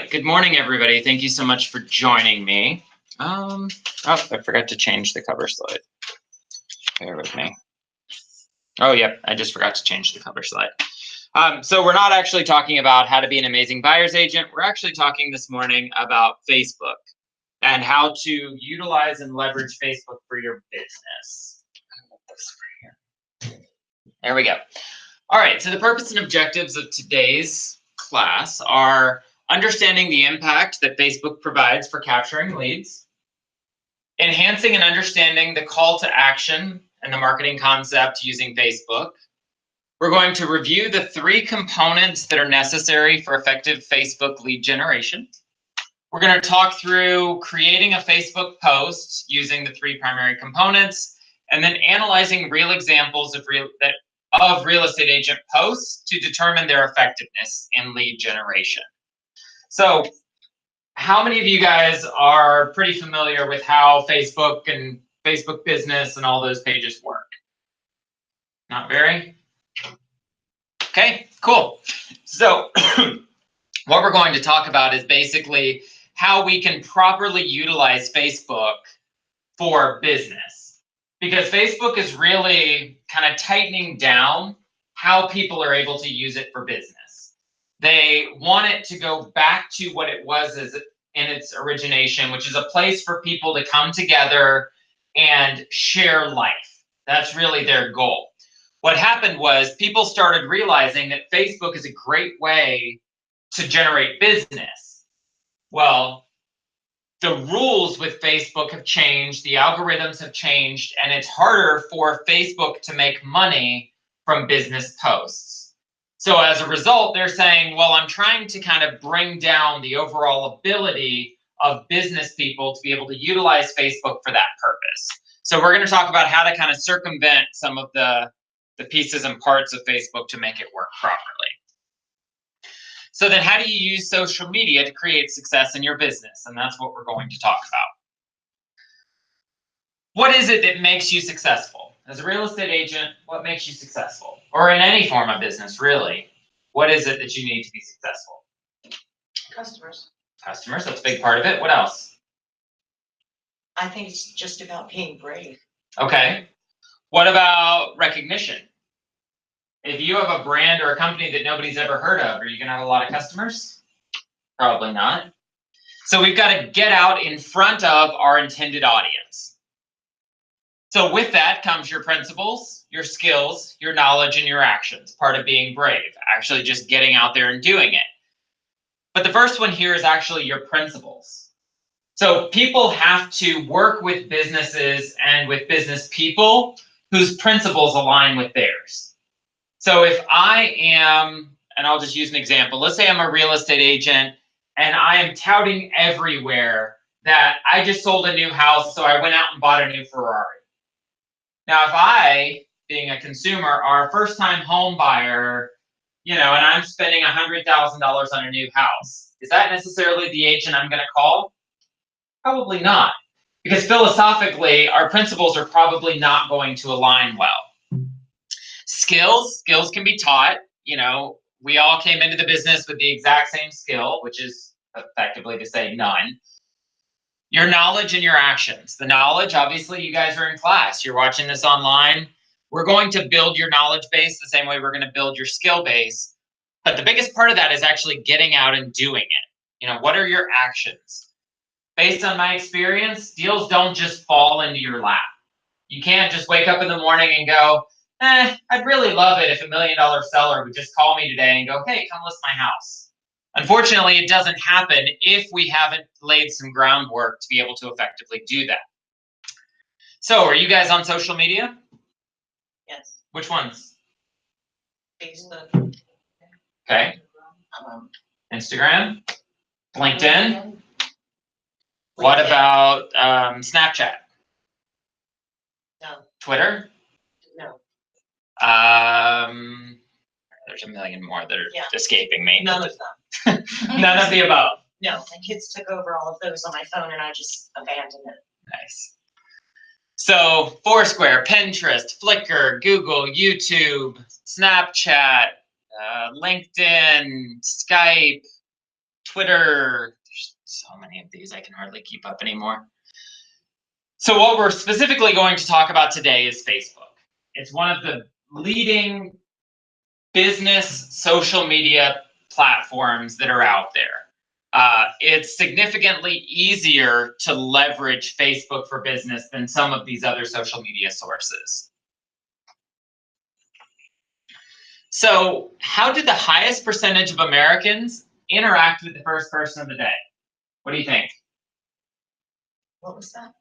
right, good morning, everybody. Thank you so much for joining me. Oh, I forgot to change the cover slide. Bear with me. Oh, yep, I just forgot to change the cover slide. So we're not actually talking about how to be an amazing buyer's agent. We're actually talking this morning about Facebook and how to utilize and leverage Facebook for your business. There we go. All right, so the purpose and objectives of today's class are understanding the impact that Facebook provides for capturing leads, enhancing and understanding the call to action and the marketing concept using Facebook. We're going to review the 3 components that are necessary for effective Facebook lead generation. We're going to talk through creating a Facebook post using the 3 primary components, and then analyzing real examples of real estate agent posts to determine their effectiveness in lead generation. So how many of you guys are pretty familiar with how Facebook and Facebook business and all those pages work? Not very? Okay, cool. So what we're going to talk about is basically how we can properly utilize Facebook for business. Because Facebook is really kind of tightening down how people are able to use it for business. They want it to go back to what it was in its origination, which is a place for people to come together and share life. That's really their goal. What happened was people started realizing that Facebook is a great way to generate business. Well, the rules with Facebook have changed, the algorithms have changed, and it's harder for Facebook to make money from business posts. So as a result, they're saying, well, I'm trying to kind of bring down the overall ability of business people to be able to utilize Facebook for that purpose. So we're going to talk about how to kind of circumvent some of the pieces and parts of Facebook to make it work properly. So then how do you use social media to create success in your business? And that's what we're going to talk about. What is it that makes you successful? As a real estate agent, what makes you successful? Or in any form of business, really. What is it that you need to be successful? Customers. Customers, that's a big part of it. What else? I think it's just about being brave. Okay. What about recognition? If you have a brand or a company that nobody's ever heard of, are you going to have a lot of customers? Probably not. So we've got to get out in front of our intended audience. So with that comes your principles, your skills, your knowledge, and your actions. Part of being brave, actually just getting out there and doing it. But the first one here is actually your principles. So people have to work with businesses and with business people whose principles align with theirs. So if I am, and I'll just use an example, let's say I'm a real estate agent and I am touting everywhere that I just sold a new house, so I went out and bought a new Ferrari. Now, if I, being a consumer, are a first-time home buyer, and I'm spending $100,000 on a new house, is that necessarily the agent I'm going to call? Probably not, because philosophically, our principles are probably not going to align well. Skills can be taught. We all came into the business with the exact same skill, which is effectively to say none. Your knowledge and your actions. The knowledge, obviously, you guys are in class. You're watching this online. We're going to build your knowledge base the same way we're going to build your skill base. But the biggest part of that is actually getting out and doing it. What are your actions? Based on my experience, deals don't just fall into your lap. You can't just wake up in the morning and go, I'd really love it if $1 million seller would just call me today and go, hey, come list my house. Unfortunately, it doesn't happen if we haven't laid some groundwork to be able to effectively do that. So are you guys on social media? Yes. Which ones? Facebook. Okay. Instagram? LinkedIn? What about Snapchat? No. Twitter? No. There's a million more that are escaping me. None of them. None of the above. No, my kids took over all of those on my phone and I just abandoned it. Nice. So Foursquare, Pinterest, Flickr, Google, YouTube, Snapchat, LinkedIn, Skype, Twitter. There's so many of these, I can hardly keep up anymore. So what we're specifically going to talk about today is Facebook. It's one of the leading business social media platforms that are out there. It's significantly easier to leverage Facebook for business than some of these other social media sources. So how did the highest percentage of Americans interact with the first person of the day? What do you think? What was that?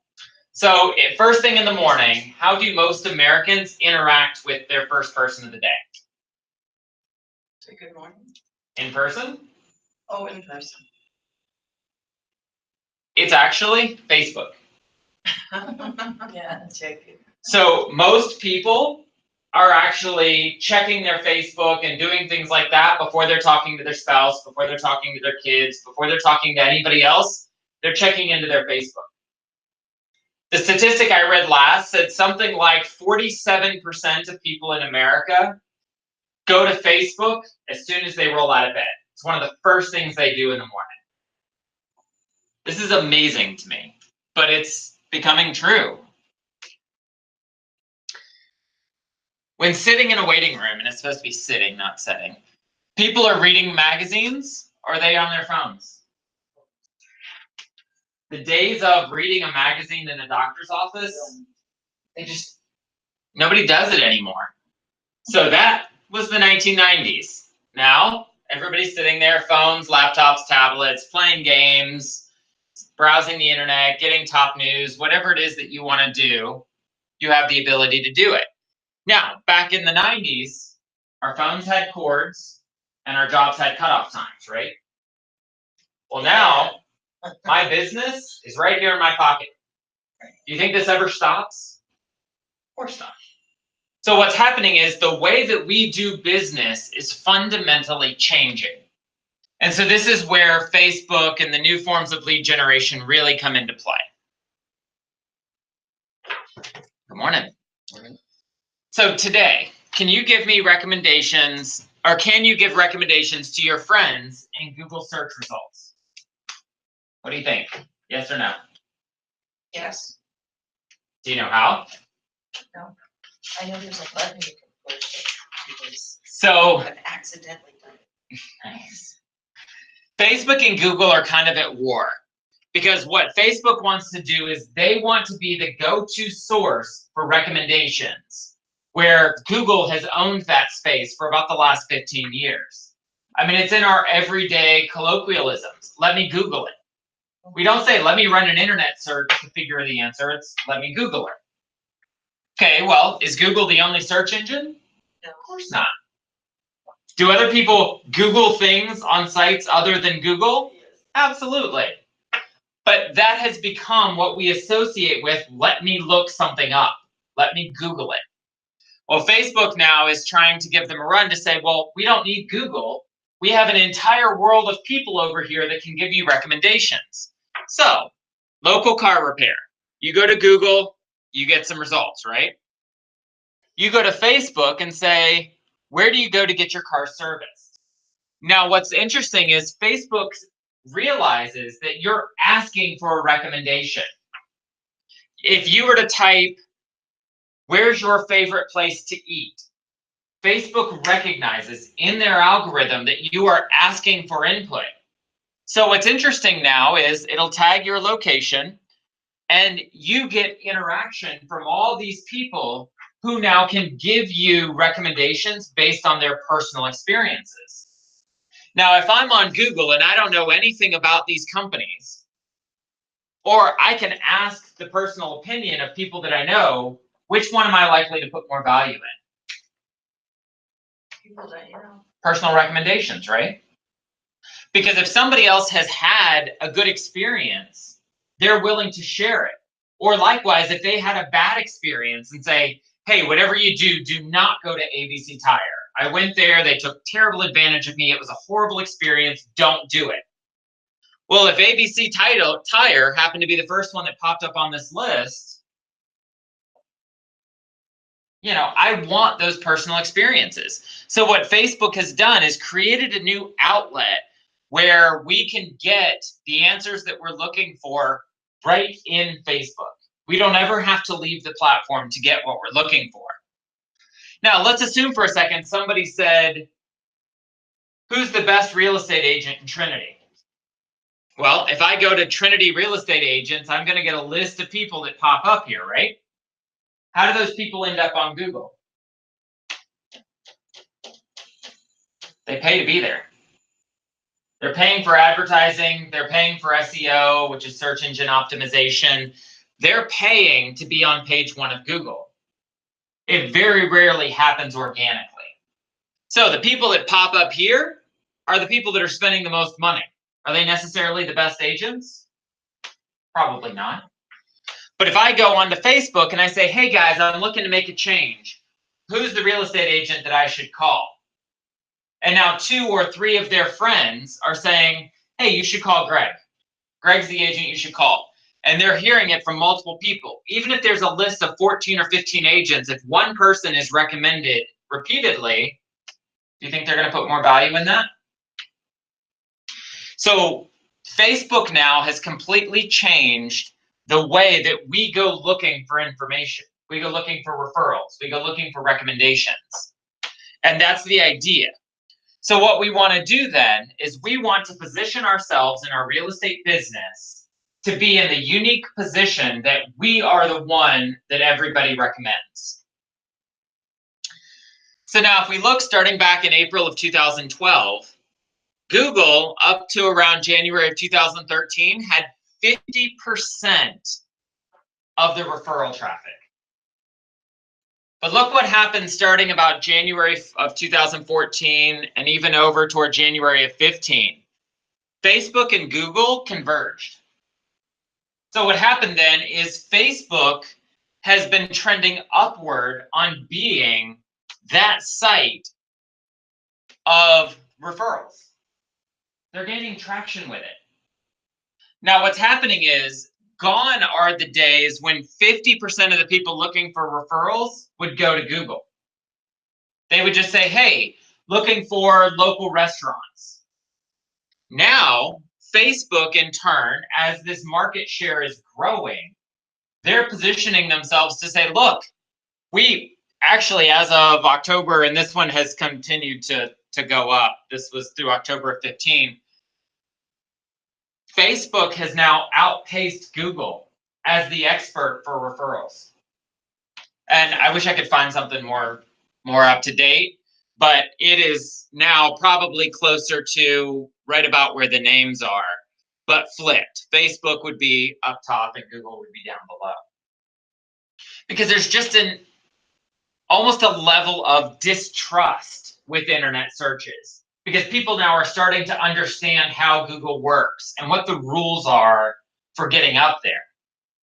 So first thing in the morning, how do most Americans interact with their first person of the day? Say good morning. In person? Oh, in person. It's actually Facebook. Yeah, check it. So most people are actually checking their Facebook and doing things like that before they're talking to their spouse, before they're talking to their kids, before they're talking to anybody else. They're checking into their Facebook. The statistic I read last said something like 47% of people in America go to Facebook as soon as they roll out of bed. It's one of the first things they do in the morning. This is amazing to me, but it's becoming true. When sitting in a waiting room, and it's supposed to be sitting, not sitting, people are reading magazines, or are they on their phones? The days of reading a magazine in a doctor's office, nobody does it anymore. So that was the 1990s. Now, everybody's sitting there, phones, laptops, tablets, playing games, browsing the internet, getting top news, whatever it is that you want to do, you have the ability to do it. Now, back in the 90s, our phones had cords and our jobs had cutoff times, right? Well, now, my business is right here in my pocket. Do you think this ever stops? Of course not. So what's happening is the way that we do business is fundamentally changing. And so this is where Facebook and the new forms of lead generation really come into play. Good morning. Morning. So today, can you give me recommendations, or can you give recommendations to your friends in Google search results? What do you think? Yes or no? Yes. Do you know how? No. I know there's a button you can push. So I've accidentally done it. nice. Facebook and Google are kind of at war, because what Facebook wants to do is they want to be the go-to source for recommendations, where Google has owned that space for about the last 15 years. I mean, it's in our everyday colloquialisms. Let me Google it. We don't say, let me run an internet search to figure the answer. It's, let me Google it. Okay, well, is Google the only search engine? No, of course not. Do other people Google things on sites other than Google? Yes. Absolutely. But that has become what we associate with, let me look something up. Let me Google it. Well, Facebook now is trying to give them a run to say, well, we don't need Google. We have an entire world of people over here that can give you recommendations. So, local car repair. You go to Google, you get some results, right? You go to Facebook and say, where do you go to get your car serviced? Now, what's interesting is Facebook realizes that you're asking for a recommendation. If you were to type, where's your favorite place to eat? Facebook recognizes in their algorithm that you are asking for input. So what's interesting now is it'll tag your location and you get interaction from all these people who now can give you recommendations based on their personal experiences. Now, if I'm on Google and I don't know anything about these companies, or I can ask the personal opinion of people that I know, which one am I likely to put more value in? People that you know. Personal recommendations, right? Because if somebody else has had a good experience, they're willing to share it. Or likewise, if they had a bad experience and say, hey, whatever you do, do not go to ABC Tire. I went there, they took terrible advantage of me, it was a horrible experience, don't do it. Well, if ABC Tire happened to be the first one that popped up on this list, you know, I want those personal experiences. So what Facebook has done is created a new outlet where we can get the answers that we're looking for right in Facebook. We don't ever have to leave the platform to get what we're looking for. Now, let's assume for a second somebody said, who's the best real estate agent in Trinity? Well, if I go to Trinity Real Estate Agents, I'm going to get a list of people that pop up here, right? How do those people end up on Google? They pay to be there. They're paying for advertising. They're paying for SEO, which is search engine optimization. They're paying to be on page 1 of Google. It very rarely happens organically. So the people that pop up here are the people that are spending the most money. Are they necessarily the best agents? Probably not. But if I go onto Facebook and I say, hey guys, I'm looking to make a change, who's the real estate agent that I should call? And now 2 or 3 of their friends are saying, hey, you should call Greg. Greg's the agent you should call. And they're hearing it from multiple people. Even if there's a list of 14 or 15 agents, if one person is recommended repeatedly, do you think they're going to put more value in that? So Facebook now has completely changed the way that we go looking for information. We go looking for referrals. We go looking for recommendations. And that's the idea. So what we want to do then is we want to position ourselves in our real estate business to be in the unique position that we are the one that everybody recommends. So now if we look starting back in April of 2012, Google up to around January of 2013 had 50% of the referral traffic. But look what happened starting about January of 2014 and even over toward January of 15. Facebook and Google converged. So what happened then is Facebook has been trending upward on being that site of referrals. They're gaining traction with it. Now what's happening is, gone are the days when 50% of the people looking for referrals would go to Google. They would just say, hey, looking for local restaurants. Now, Facebook in turn, as this market share is growing, they're positioning themselves to say, look, we actually, as of October, and this one has continued to go up. This was through October of 15. Facebook has now outpaced Google as the expert for referrals. And I wish I could find something more up to date, but it is now probably closer to right about where the names are, but flipped. Facebook would be up top and Google would be down below. Because there's just almost a level of distrust with internet searches. Because people now are starting to understand how Google works and what the rules are for getting up there.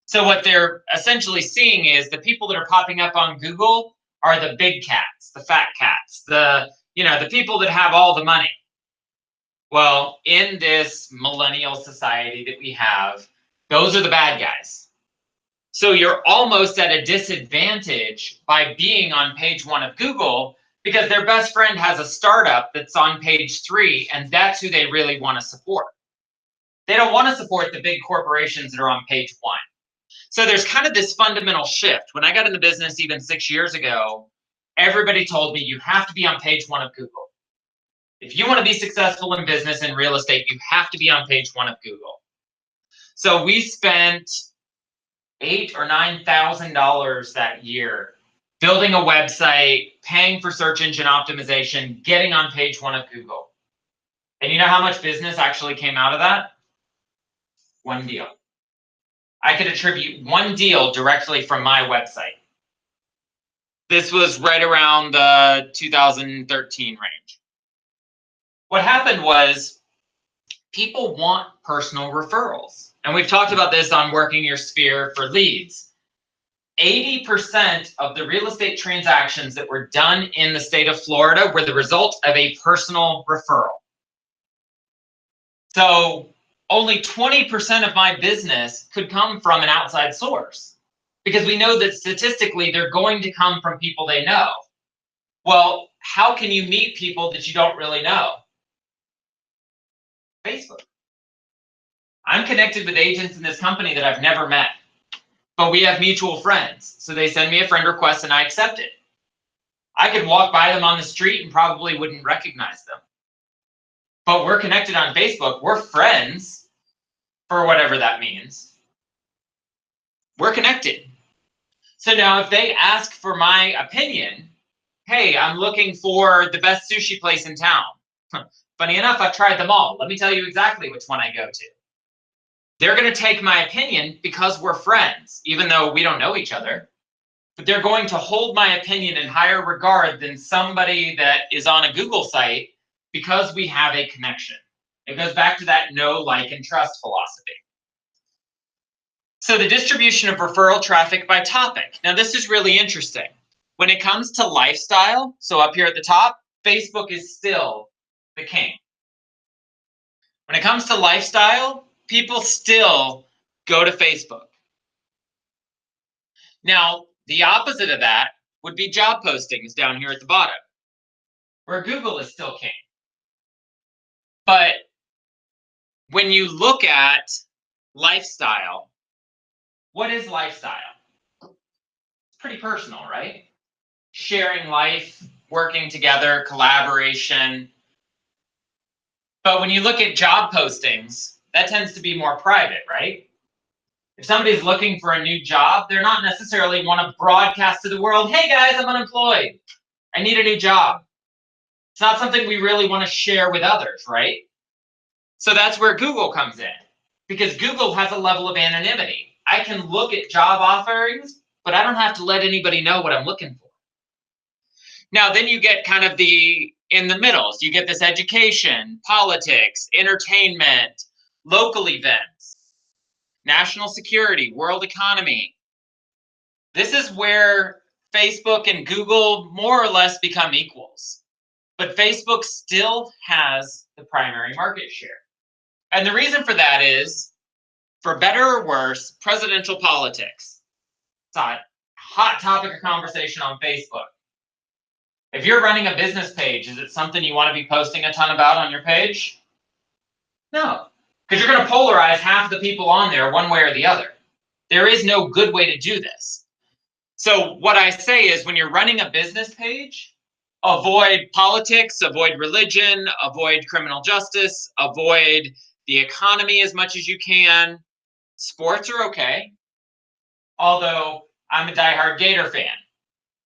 So what they're essentially seeing is the people that are popping up on Google are the big cats, the fat cats, the people that have all the money. Well, in this millennial society that we have, those are the bad guys. So you're almost at a disadvantage by being on page 1 of Google, because their best friend has a startup that's on page 3, and that's who they really want to support. They don't want to support the big corporations that are on page 1. So there's kind of this fundamental shift. When I got in the business even 6 years ago, everybody told me you have to be on page 1 of Google. If you want to be successful in business and real estate, you have to be on page 1 of Google. So we spent $8,000 or $9,000 that year building a website, paying for search engine optimization, getting on page 1 of Google. And you know how much business actually came out of that? 1 deal. I could attribute 1 deal directly from my website. This was right around the 2013 range. What happened was people want personal referrals. And we've talked about this on Working Your Sphere for leads. 80% of the real estate transactions that were done in the state of Florida were the result of a personal referral. So only 20% of my business could come from an outside source, because we know that statistically they're going to come from people they know. Well, how can you meet people that you don't really know? Facebook. I'm connected with agents in this company that I've never met, but we have mutual friends. So they send me a friend request and I accept it. I could walk by them on the street and probably wouldn't recognize them. But we're connected on Facebook. We're friends, for whatever that means. We're connected. So now if they ask for my opinion, hey, I'm looking for the best sushi place in town. Funny enough, I've tried them all. Let me tell you exactly which one I go to. They're going to take my opinion because we're friends, even though we don't know each other. But they're going to hold my opinion in higher regard than somebody that is on a Google site because we have a connection. It goes back to that know, like, and trust philosophy. So the distribution of referral traffic by topic. Now this is really interesting. When it comes to lifestyle, so up here at the top, Facebook is still the king. When it comes to lifestyle, people still go to Facebook. Now, the opposite of that would be job postings down here at the bottom, where Google is still king. But when you look at lifestyle, what is lifestyle? It's pretty personal, right? Sharing life, working together, collaboration. But when you look at job postings, that tends to be more private, right? If somebody's looking for a new job, they're not necessarily want to broadcast to the world, hey guys, I'm unemployed. I need a new job. It's not something we really want to share with others, right? So that's where Google comes in, because Google has a level of anonymity. I can look at job offerings, but I don't have to let anybody know what I'm looking for. Now, then you get kind of in the middle. So you get this education, politics, entertainment, local events, national security, world economy. This is where Facebook and Google more or less become equals. But Facebook still has the primary market share. And the reason for that is, for better or worse, presidential politics. It's a hot topic of conversation on Facebook. If you're running a business page, is it something you want to be posting a ton about on your page? No, because you're going to polarize half the people on there one way or the other. There is no good way to do this. So what I say is, when you're running a business page, avoid politics, avoid religion, avoid criminal justice, avoid the economy as much as you can. Sports are okay, although I'm a diehard Gator fan.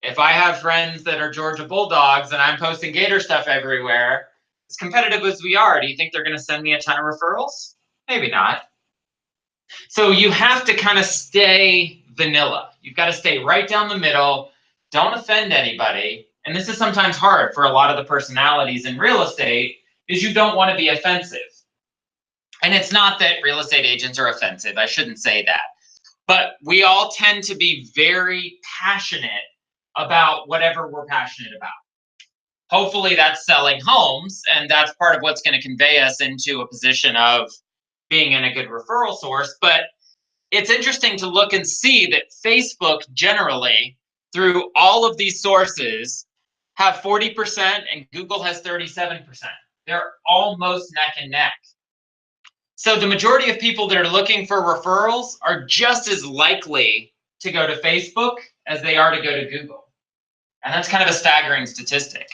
If I have friends that are Georgia Bulldogs and I'm posting Gator stuff everywhere, as competitive as we are, do you think they're going to send me a ton of referrals? Maybe not. So you have to kind of stay vanilla. You've got to stay right down the middle. Don't offend anybody. And this is sometimes hard for a lot of the personalities in real estate, is you don't want to be offensive. And it's not that real estate agents are offensive. I shouldn't say that. But we all tend to be very passionate about whatever we're passionate about. Hopefully that's selling homes, and that's part of what's going to convey us into a position of being in a good referral source. But it's interesting to look and see that Facebook generally, through all of these sources, have 40% and Google has 37%. They're almost neck and neck. So the majority of people that are looking for referrals are just as likely to go to Facebook as they are to go to Google. And that's kind of a staggering statistic.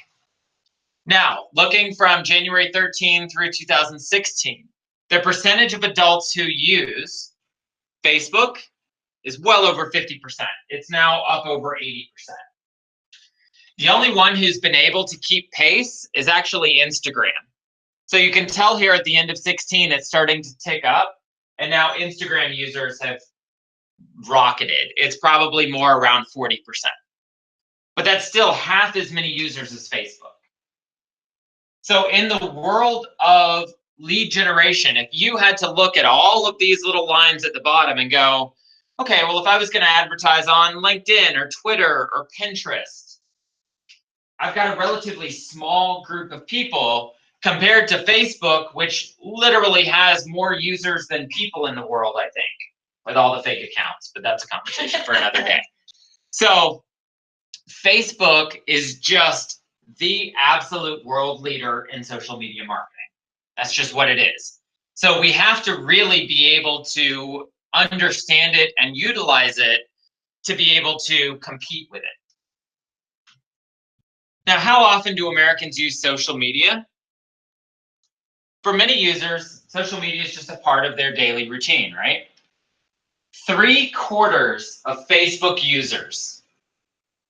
Now, looking from January 13 through 2016, the percentage of adults who use Facebook is well over 50%. It's now up over 80%. The only one who's been able to keep pace is actually Instagram. So you can tell here at the end of 16, it's starting to tick up. And now Instagram users have rocketed. It's probably more around 40%. But that's still half as many users as Facebook. So in the world of lead generation, if you had to look at all of these little lines at the bottom and go, okay, well, if I was going to advertise on LinkedIn or Twitter or Pinterest, I've got a relatively small group of people compared to Facebook, which literally has more users than people in the world, I think, with all the fake accounts. But that's a conversation for another day. So Facebook is just the absolute world leader in social media marketing. That's just what it is. So we have to really be able to understand it and utilize it to be able to compete with it. Now, how often do Americans use social media? For many users, social media is just a part of their daily routine, right? 3/4 of Facebook users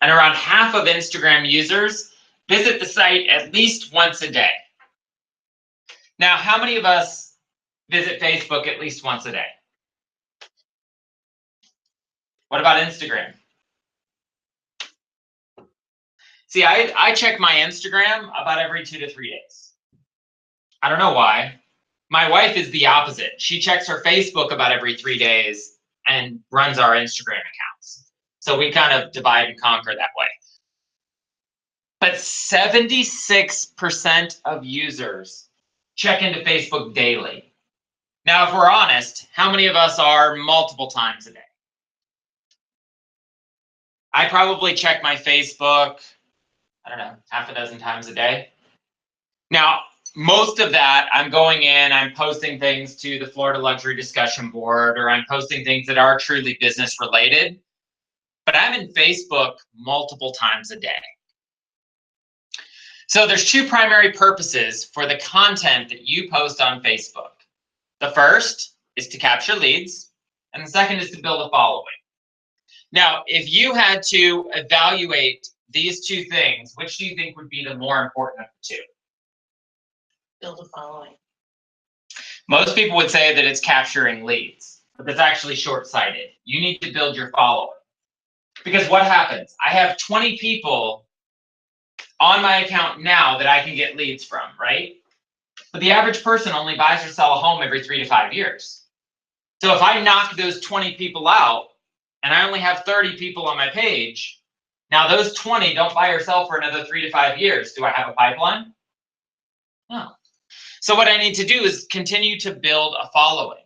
and around half of Instagram users visit the site at least once a day. Now, how many of us visit Facebook at least once a day? What about Instagram? See, I check my Instagram about every 2 to 3 days. I don't know why. My wife is the opposite. She checks her Facebook about every 3 days and runs our Instagram accounts. So we kind of divide and conquer that way. But 76% of users check into Facebook daily. Now, if we're honest, how many of us are multiple times a day? I probably check my Facebook, I don't know, half a dozen times a day. Now, most of that, I'm going in, I'm posting things to the Florida Luxury Discussion Board, or I'm posting things that are truly business related. But I'm in Facebook multiple times a day. So there's two primary purposes for the content that you post on Facebook. The first is to capture leads, and the second is to build a following. Now, if you had to evaluate these two things, which do you think would be the more important of the two? Build a following. Most people would say that it's capturing leads, but that's actually short-sighted. You need to build your following. Because what happens? I have 20 people on my account now that I can get leads from, right? But the average person only buys or sells a home every 3 to 5 years. So if I knock those 20 people out and I only have 30 people on my page, now those 20 don't buy or sell for another 3 to 5 years. Do I have a pipeline? No. So what I need to do is continue to build a following,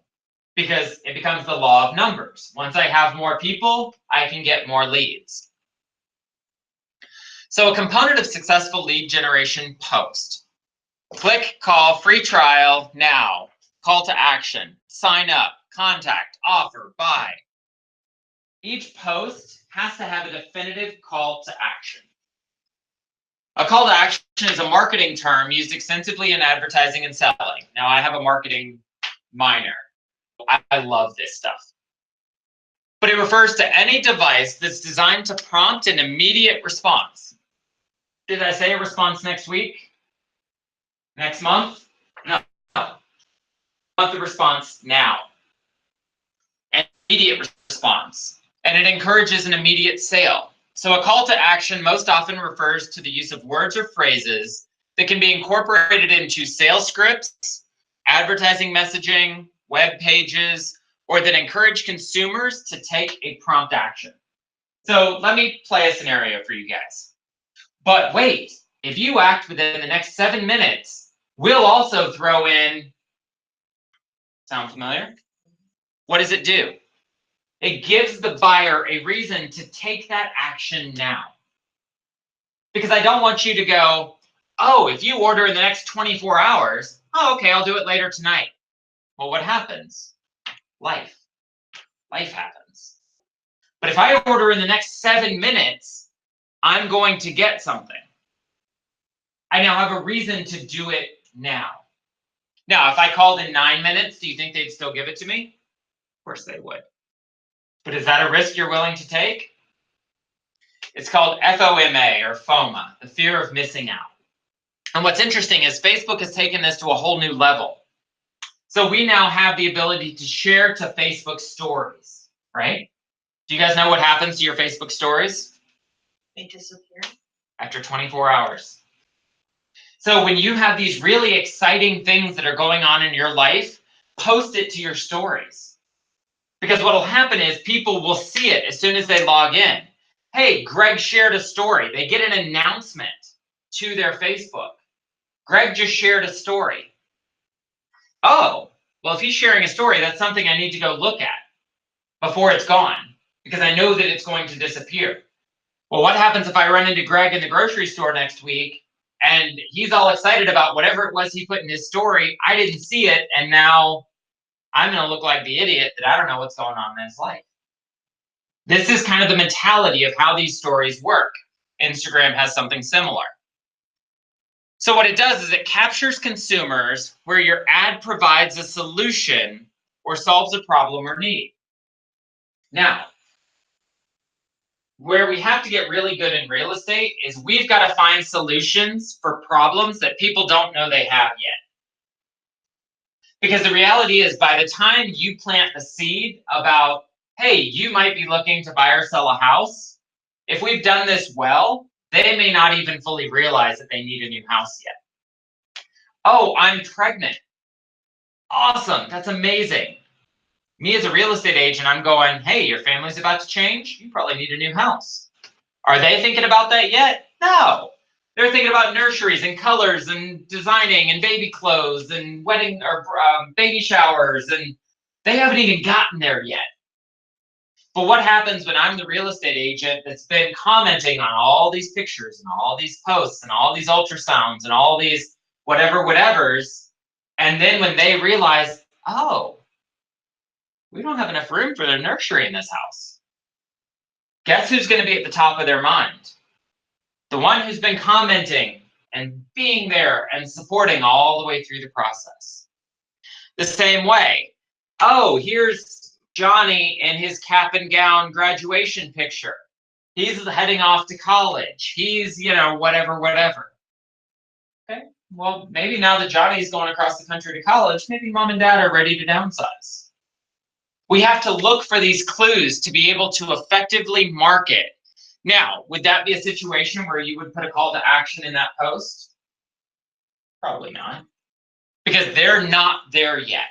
because it becomes the law of numbers. Once I have more people, I can get more leads. So a component of successful lead generation post. Click, call, free trial, now, call to action, sign up, contact, offer, buy. Each post has to have a definitive call to action. A call to action is a marketing term used extensively in advertising and selling. Now, I have a marketing minor. I love this stuff. But it refers to any device that's designed to prompt an immediate response. Did I say a response next week? Next month? No. I want the response now. An immediate response. And it encourages an immediate sale. So a call to action most often refers to the use of words or phrases that can be incorporated into sales scripts, advertising messaging, web pages, or that encourage consumers to take a prompt action. So let me play a scenario for you guys. But wait, if you act within the next 7 minutes, we'll also throw in, sound familiar? What does it do? It gives the buyer a reason to take that action now. Because I don't want you to go, oh, if you order in the next 24 hours, oh, okay, I'll do it later tonight. Well, what happens? Life. Life happens. But if I order in the next 7 minutes, I'm going to get something. I now have a reason to do it now. Now, if I called in 9 minutes, do you think they'd still give it to me? Of course they would. But is that a risk you're willing to take? It's called FOMA, or FOMA, the fear of missing out. And what's interesting is Facebook has taken this to a whole new level. So we now have the ability to share to Facebook stories, right? Do you guys know what happens to your Facebook stories? They disappear. After 24 hours. So when you have these really exciting things that are going on in your life, post it to your stories. Because what will happen is people will see it as soon as they log in. Hey, Greg shared a story. They get an announcement to their Facebook. Greg just shared a story. Oh, well, if he's sharing a story, that's something I need to go look at before it's gone, because I know that it's going to disappear. Well, what happens if I run into Greg in the grocery store next week and he's all excited about whatever it was he put in his story. I didn't see it, and now I'm going to look like the idiot that I don't know what's going on in his life. This is kind of the mentality of how these stories work. Instagram has something similar. So what it does is it captures consumers where your ad provides a solution or solves a problem or need. Now, where we have to get really good in real estate is we've got to find solutions for problems that people don't know they have yet. Because the reality is, by the time you plant the seed about, hey, you might be looking to buy or sell a house, if we've done this well, they may not even fully realize that they need a new house yet. Oh, I'm pregnant. Awesome, that's amazing. Me as a real estate agent, I'm going, hey, your family's about to change. You probably need a new house. Are they thinking about that yet? No. They're thinking about nurseries and colors and designing and baby clothes and wedding or baby showers, and they haven't even gotten there yet. But what happens when I'm the real estate agent that's been commenting on all these pictures and all these posts and all these ultrasounds and all these whatevers, and then when they realize, oh, we don't have enough room for their nursery in this house. Guess who's going to be at the top of their mind? The one who's been commenting and being there and supporting all the way through the process. The same way, oh, here's Johnny in his cap and gown graduation picture. He's heading off to college. He's, whatever. Okay, well, maybe now that Johnny's going across the country to college, maybe mom and dad are ready to downsize. We have to look for these clues to be able to effectively market. Now, would that be a situation where you would put a call to action in that post? Probably not, because they're not there yet.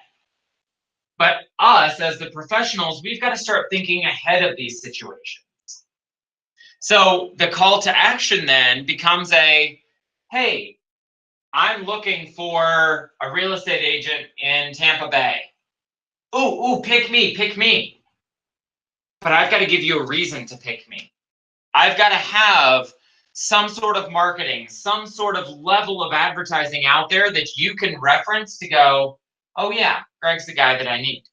But us as the professionals, we've got to start thinking ahead of these situations. So the call to action then becomes hey, I'm looking for a real estate agent in Tampa Bay. Ooh, pick me. But I've got to give you a reason to pick me. I've got to have some sort of marketing, some sort of level of advertising out there that you can reference to go, oh yeah, Greg's the guy that I need.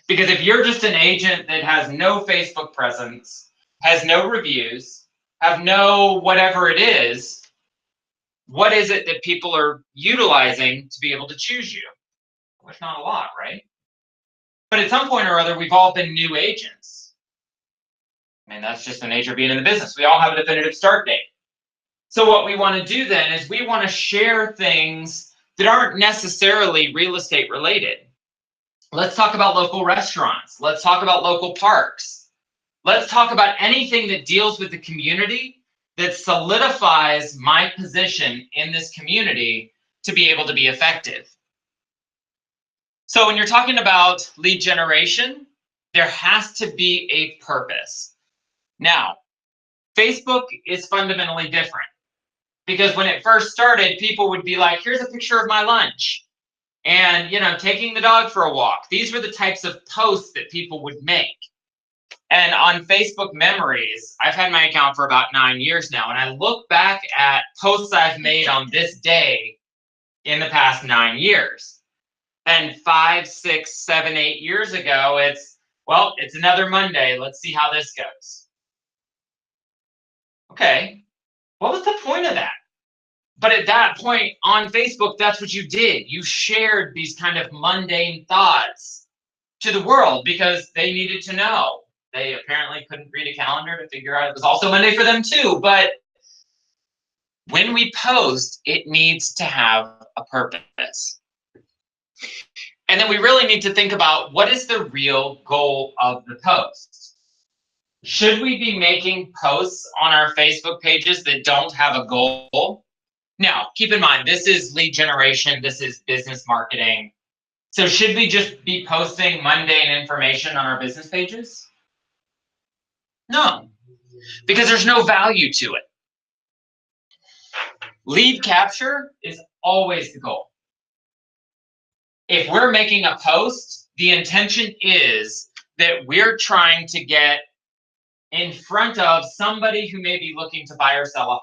Because if you're just an agent that has no Facebook presence, has no reviews, have no whatever it is, what is it that people are utilizing to be able to choose you? Well, it's not a lot, right? But at some point or other, we've all been new agents. I mean, that's just the nature of being in the business. We all have a definitive start date. So what we want to do then is we want to share things that aren't necessarily real estate related. Let's talk about local restaurants. Let's talk about local parks. Let's talk about anything that deals with the community that solidifies my position in this community to be able to be effective. So when you're talking about lead generation, there has to be a purpose. Now, Facebook is fundamentally different because when it first started, people would be like, here's a picture of my lunch and, taking the dog for a walk. These were the types of posts that people would make. And on Facebook Memories, I've had my account for about 9 years now, and I look back at posts I've made on this day in the past 9 years. And 5, 6, 7, 8 years ago, it's another Monday. Let's see how this goes. Okay, what was the point of that? But at that point on Facebook, that's what you did. You shared these kind of mundane thoughts to the world because they needed to know. They apparently couldn't read a calendar to figure out it was also Monday for them too. But when we post, it needs to have a purpose. And then we really need to think about what is the real goal of the post. Should we be making posts on our Facebook pages that don't have a goal? Now, keep in mind, this is lead generation. This is business marketing. So should we just be posting mundane information on our business pages? No, because there's no value to it. Lead capture is always the goal. If we're making a post, the intention is that we're trying to get in front of somebody who may be looking to buy or sell a home.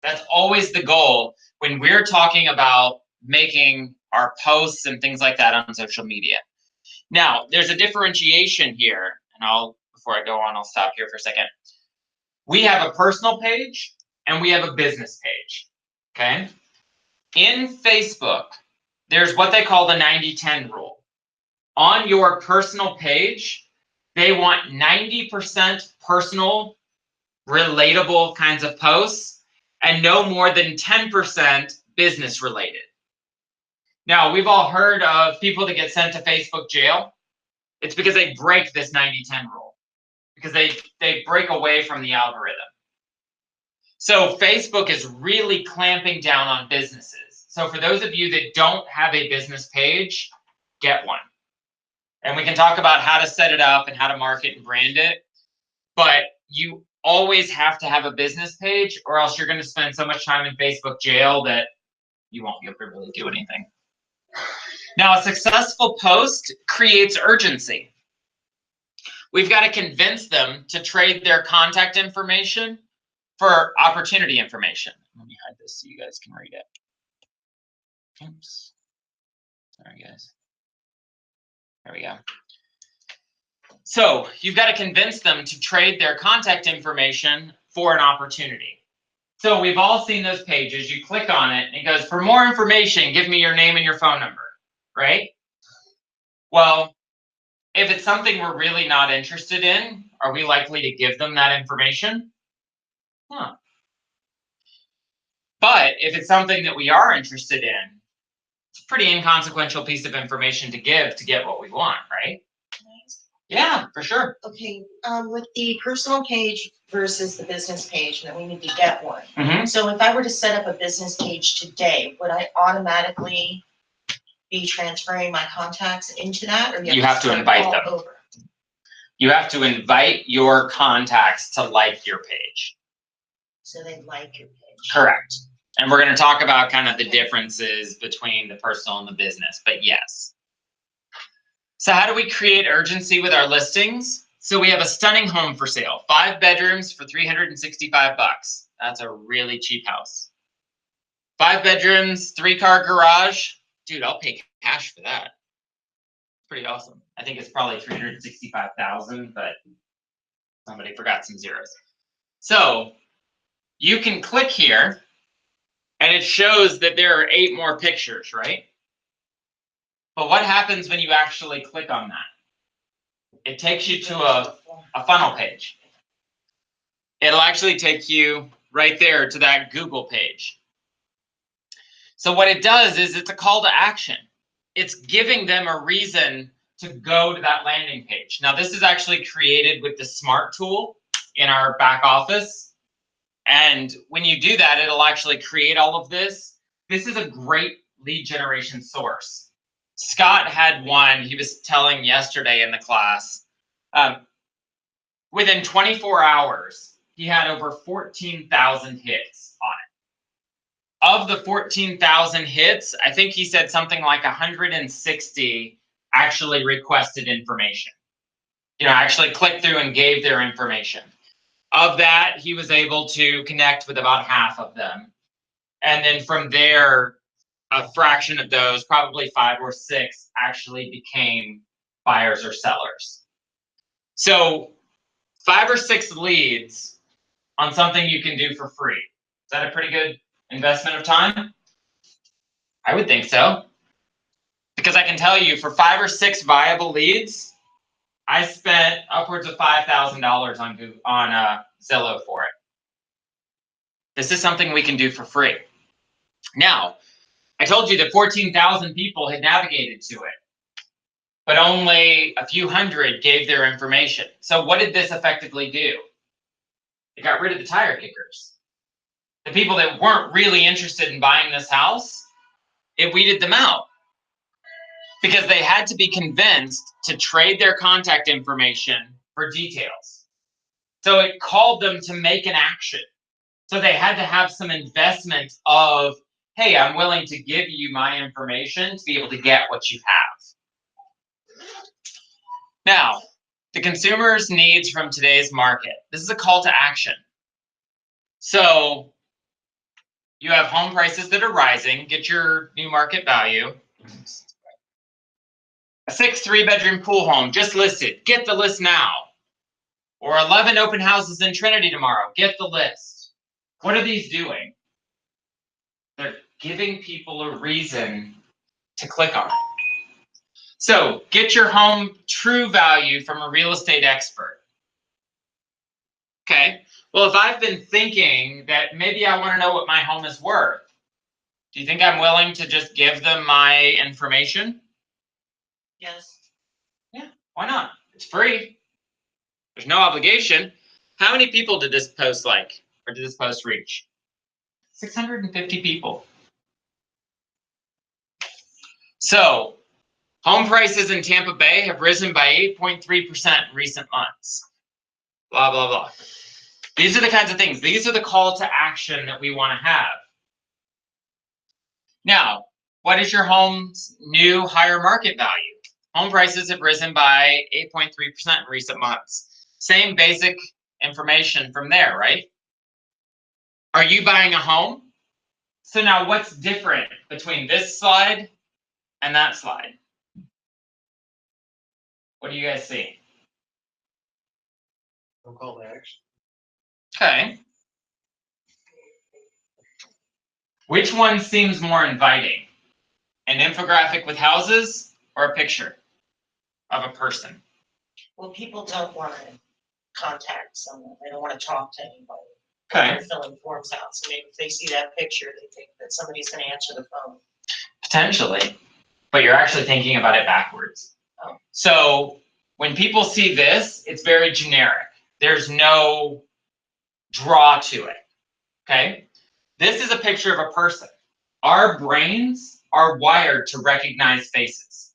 That's always the goal when we're talking about making our posts and things like that on social media. Now, there's a differentiation here, and before I go on, I'll stop here for a second. We have a personal page and we have a business page, okay? In Facebook, there's what they call the 90-10 rule. On your personal page, they want 90% personal, relatable kinds of posts and no more than 10% business related. Now, we've all heard of people that get sent to Facebook jail. It's because they break this 90-10 rule, because they break away from the algorithm. So Facebook is really clamping down on businesses. So for those of you that don't have a business page, get one. And we can talk about how to set it up and how to market and brand it. But you always have to have a business page, or else you're going to spend so much time in Facebook jail that you won't be able to really do anything. Now, a successful post creates urgency. We've got to convince them to trade their contact information for opportunity information. Let me hide this so you guys can read it. Oops. Sorry, guys. There we go. So you've got to convince them to trade their contact information for an opportunity. So we've all seen those pages. You click on it and it goes, for more information, give me your name and your phone number, right? Well, if it's something we're really not interested in, are we likely to give them that information? Huh. But if it's something that we are interested in, it's a pretty inconsequential piece of information to give to get what we want, right? Yeah, for sure. Okay, with the personal page versus the business page, and then we need to get one. Mm-hmm. So if I were to set up a business page today, would I automatically be transferring my contacts into that, or You have to invite them. Over? You have to invite your contacts to like your page. So they like your page. Correct. And we're going to talk about kind of the differences between the personal and the business, but yes. So how do we create urgency with our listings? So we have a stunning home for sale, 5 bedrooms for $365. That's a really cheap house. 5 bedrooms, 3-car garage. Dude, I'll pay cash for that. Pretty awesome. I think it's probably $365,000, but somebody forgot some zeros. So you can click here and it shows that there are 8 more pictures, right? But what happens when you actually click on that? It takes you to a funnel page. It'll actually take you right there to that Google page. So what it does is it's a call to action. It's giving them a reason to go to that landing page. Now, this is actually created with the Smart tool in our back office. And when you do that, it'll actually create all of this. This is a great lead generation source. Scott had one, he was telling yesterday in the class, within 24 hours, he had over 14,000 hits on it. Of the 14,000 hits, I think he said something like 160 actually requested information. Actually clicked through and gave their information. Of that, he was able to connect with about half of them. And then from there, a fraction of those, probably 5 or 6, actually became buyers or sellers. So 5 or 6 leads on something you can do for free. Is that a pretty good investment of time? I would think so. Because I can tell you, for 5 or 6 viable leads, I spent upwards of $5,000 on Zillow for it. This is something we can do for free. Now, I told you that 14,000 people had navigated to it, but only a few hundred gave their information. So what did this effectively do? It got rid of the tire kickers. The people that weren't really interested in buying this house, it weeded them out because they had to be convinced to trade their contact information for details. So it called them to make an action. So they had to have some investment of, hey, I'm willing to give you my information to be able to get what you have. Now, the consumer's needs from today's market. This is a call to action. So You have home prices that are rising. Get your new market value. A 6 3-bedroom pool home just listed. Get the list now. Or 11 open houses in Trinity tomorrow. Get the list. What are these doing? They're giving people a reason to click on it. So get your home true value from a real estate expert. Okay, well, if I've been thinking that maybe I want to know what my home is worth, do you think I'm willing to just give them my information? Yes. Yeah, why not? It's free. There's no obligation. How many people did this post like, or did this post reach? 650 people. So, home prices in Tampa Bay have risen by 8.3% in recent months. Blah, blah, blah. These are the kinds of things. These are the call to action that we want to have. Now, what is your home's new higher market value? Home prices have risen by 8.3% in recent months. Same basic information from there, right? Are you buying a home? So now what's different between this slide and that slide? What do you guys see? No call to action. Okay. Which one seems more inviting? An infographic with houses or a picture of a person? Well, people don't want to contact someone. They don't want to talk to anybody. Okay. They're filling forms out. So maybe if they see that picture, they think that somebody's going to answer the phone. Potentially, but you're actually thinking about it backwards. Oh. So when people see this, it's very generic. There's no draw to it, okay? This is a picture of a person. Our brains are wired to recognize faces.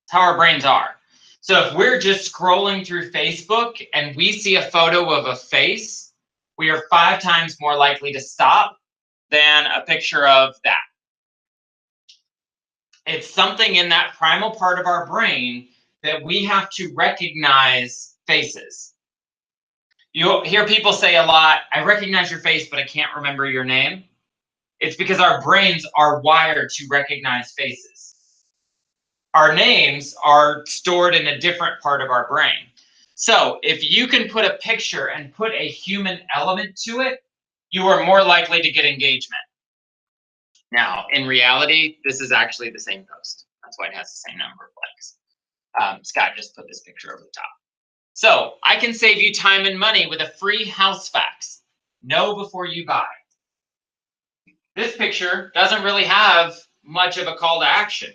That's how our brains are. So if we're just scrolling through Facebook and we see a photo of a face, we are 5 times more likely to stop than a picture of that. It's something in that primal part of our brain that we have to recognize faces. You'll hear people say a lot, I recognize your face, but I can't remember your name. It's because our brains are wired to recognize faces. Our names are stored in a different part of our brain. So if you can put a picture and put a human element to it, you are more likely to get engagement. Now, in reality, this is actually the same post. That's why it has the same number of likes. Scott just put this picture over the top. So I can save you time and money with a free house facts. Know before you buy. This picture doesn't really have much of a call to action.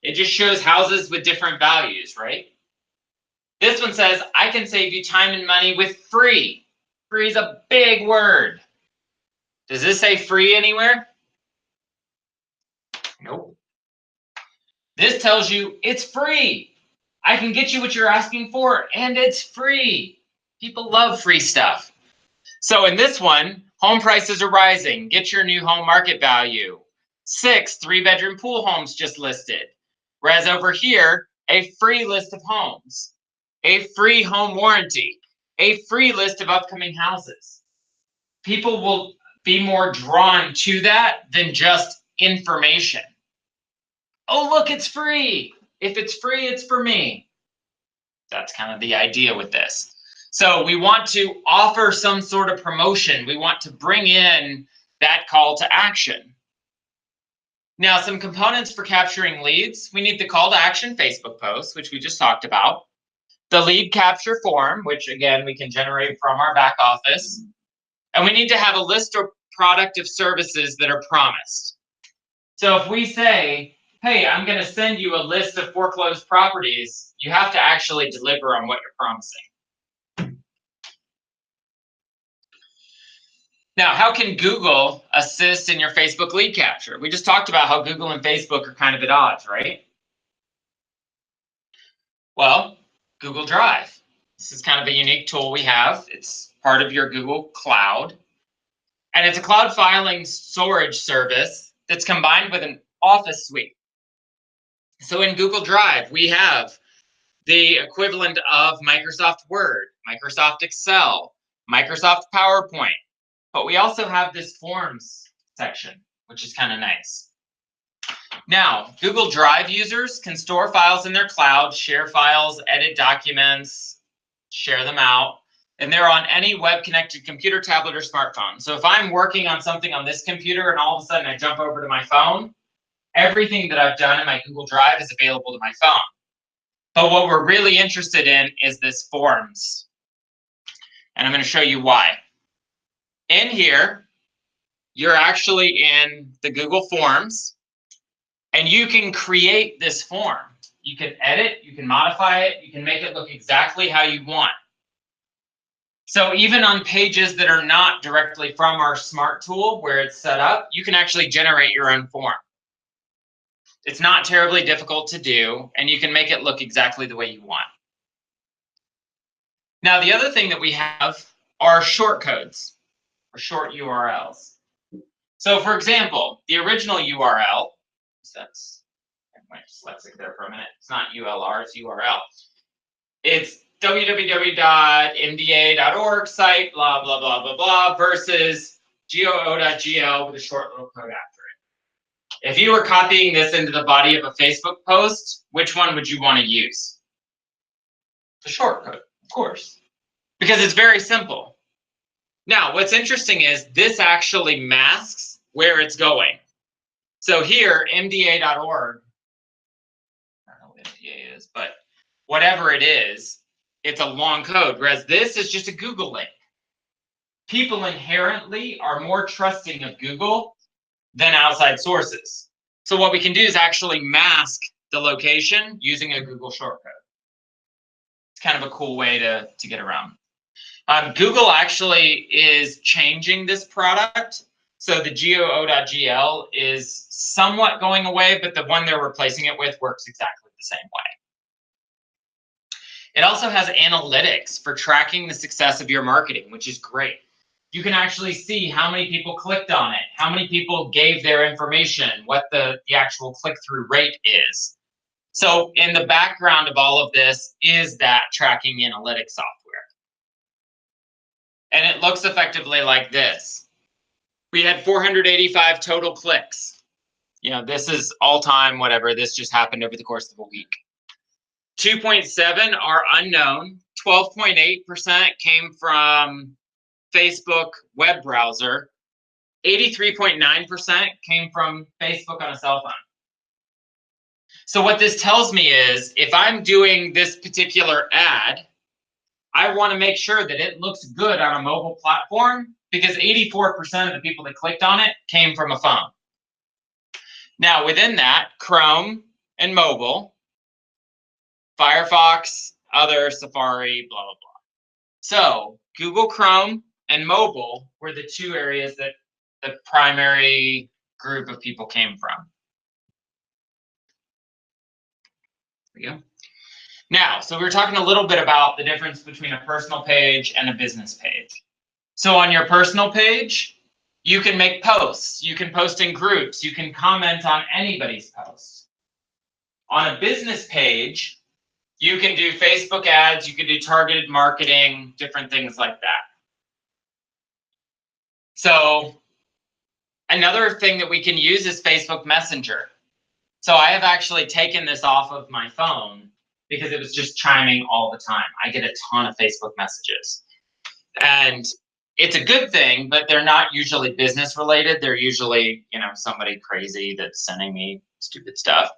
It just shows houses with different values, right? This one says, I can save you time and money with free. Free is a big word. Does this say free anywhere? Nope. This tells you it's free. I can get you what you're asking for, and it's free. People love free stuff. So in this one, home prices are rising. Get your new home market value. 6 3-bedroom pool homes just listed. Whereas over here, a free list of homes, a free home warranty, a free list of upcoming houses. People will be more drawn to that than just information. Oh, look, it's free. If it's free, it's for me. That's kind of the idea with this. So we want to offer some sort of promotion. We want to bring in that call to action. Now, some components for capturing leads. We need the call to action Facebook post, which we just talked about. The lead capture form, which again, we can generate from our back office. And we need to have a list or product of services that are promised. So if we say, hey, I'm going to send you a list of foreclosed properties, you have to actually deliver on what you're promising. Now, how can Google assist in your Facebook lead capture? We just talked about how Google and Facebook are kind of at odds, right? Well, Google Drive. This is kind of a unique tool we have. It's part of your Google Cloud. And it's a cloud filing storage service that's combined with an Office suite. So in Google Drive, we have the equivalent of Microsoft Word, Microsoft Excel, Microsoft PowerPoint, but we also have this Forms section, which is kind of nice. Now, Google Drive users can store files in their cloud, share files, edit documents, share them out, and they're on any web-connected computer, tablet, or smartphone. So if I'm working on something on this computer and all of a sudden I jump over to my phone, everything that I've done in my Google Drive is available to my phone. But what we're really interested in is this Forms. And I'm going to show you why. In here, you're actually in the Google Forms, and you can create this form. You can edit, you can modify it, you can make it look exactly how you want. So even on pages that are not directly from our Smart tool where it's set up, you can actually generate your own form. It's not terribly difficult to do, and you can make it look exactly the way you want. Now, the other thing that we have are short codes, or short URLs. So for example, the original URL, I might dyslexic there for a minute. It's not ULR, it's URL. It's www.mda.org site, blah, blah, blah, blah, blah, versus goo.gl with a short little code after it. If you were copying this into the body of a Facebook post, which one would you want to use? The short code, of course, because it's very simple. Now, what's interesting is this actually masks where it's going. So here, mda.org, I don't know what MDA is, but whatever it is, it's a long code, whereas this is just a Google link. People inherently are more trusting of Google than outside sources. So what we can do is actually mask the location using a Google shortcode. It's kind of a cool way to get around. Google actually is changing this product. So the goo.gl is somewhat going away, but the one they're replacing it with works exactly the same way. It also has analytics for tracking the success of your marketing, which is great. You can actually see how many people clicked on it, how many people gave their information, what the actual click-through rate is. So in the background of all of this is that tracking analytics software. And it looks effectively like this. We had 485 total clicks. You know, this is all time, whatever. This just happened over the course of a week. 2.7 are unknown. 12.8% came from Facebook web browser. 83.9% came from Facebook on a cell phone. So what this tells me is if I'm doing this particular ad, I want to make sure that it looks good on a mobile platform because 84% of the people that clicked on it came from a phone. Now, within that, Chrome and mobile, Firefox, other, Safari, blah, blah, blah. So Google Chrome and mobile were the two areas that the primary group of people came from. There we go. Now, so we were talking a little bit about the difference between a personal page and a business page. So on your personal page, you can make posts, you can post in groups, you can comment on anybody's post. On a business page, you can do Facebook ads, you can do targeted marketing, different things like that. So another thing that we can use is Facebook Messenger. So I have actually taken this off of my phone because it was just chiming all the time. I get a ton of Facebook messages. And it's a good thing, but they're not usually business related. They're usually, you know, somebody crazy that's sending me stupid stuff.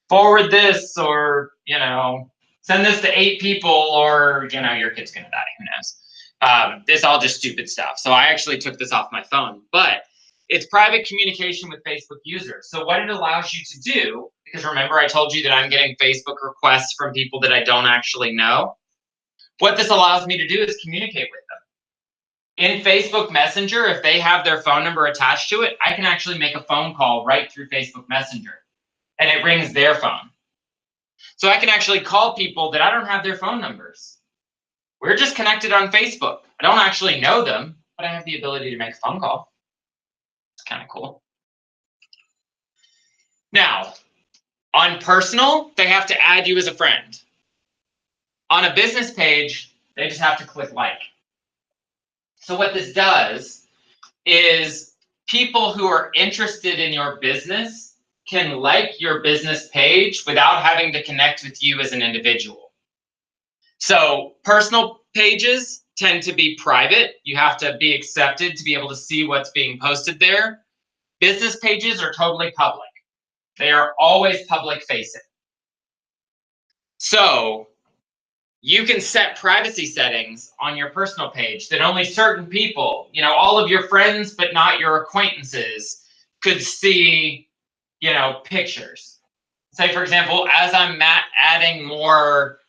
Forward this, or, you know, send this to 8 people, or, you know, your kid's gonna die, who knows? It's all just stupid stuff. So I actually took this off my phone, but it's private communication with Facebook users. So what it allows you to do, because remember I told you that I'm getting Facebook requests from people that I don't actually know. What this allows me to do is communicate with them. In Facebook Messenger, if they have their phone number attached to it, I can actually make a phone call right through Facebook Messenger, and it rings their phone. So I can actually call people that I don't have their phone numbers. We're just connected on Facebook. I don't actually know them, but I have the ability to make a phone call. It's kind of cool. Now, on personal, they have to add you as a friend. On a business page, they just have to click like. So what this does is people who are interested in your business can like your business page without having to connect with you as an individual. So personal pages tend to be private. You have to be accepted to be able to see what's being posted there. Business pages are totally public. They are always public facing. So you can set privacy settings on your personal page that only certain people, all of your friends, but not your acquaintances, could see, pictures. Say, for example, as I'm adding more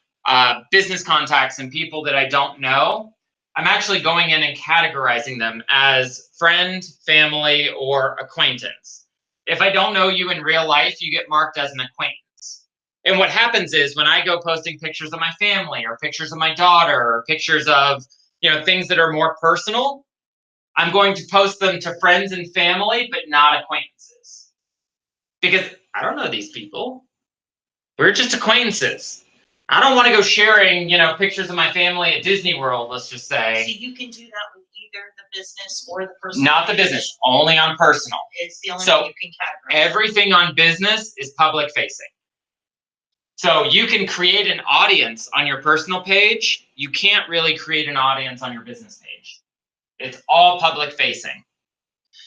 business contacts and people that I don't know, I'm actually going in and categorizing them as friend, family, or acquaintance. If I don't know you in real life, you get marked as an acquaintance. And what happens is when I go posting pictures of my family or pictures of my daughter or pictures of, things that are more personal, I'm going to post them to friends and family, but not acquaintances. Because I don't know these people. We're just acquaintances. I don't want to go sharing, pictures of my family at Disney World, let's just say. So you can do that with either the business or the personal. Not the business, only on personal. It's the only way you can categorize. Everything on business is public facing. So you can create an audience on your personal page. You can't really create an audience on your business page. It's all public facing.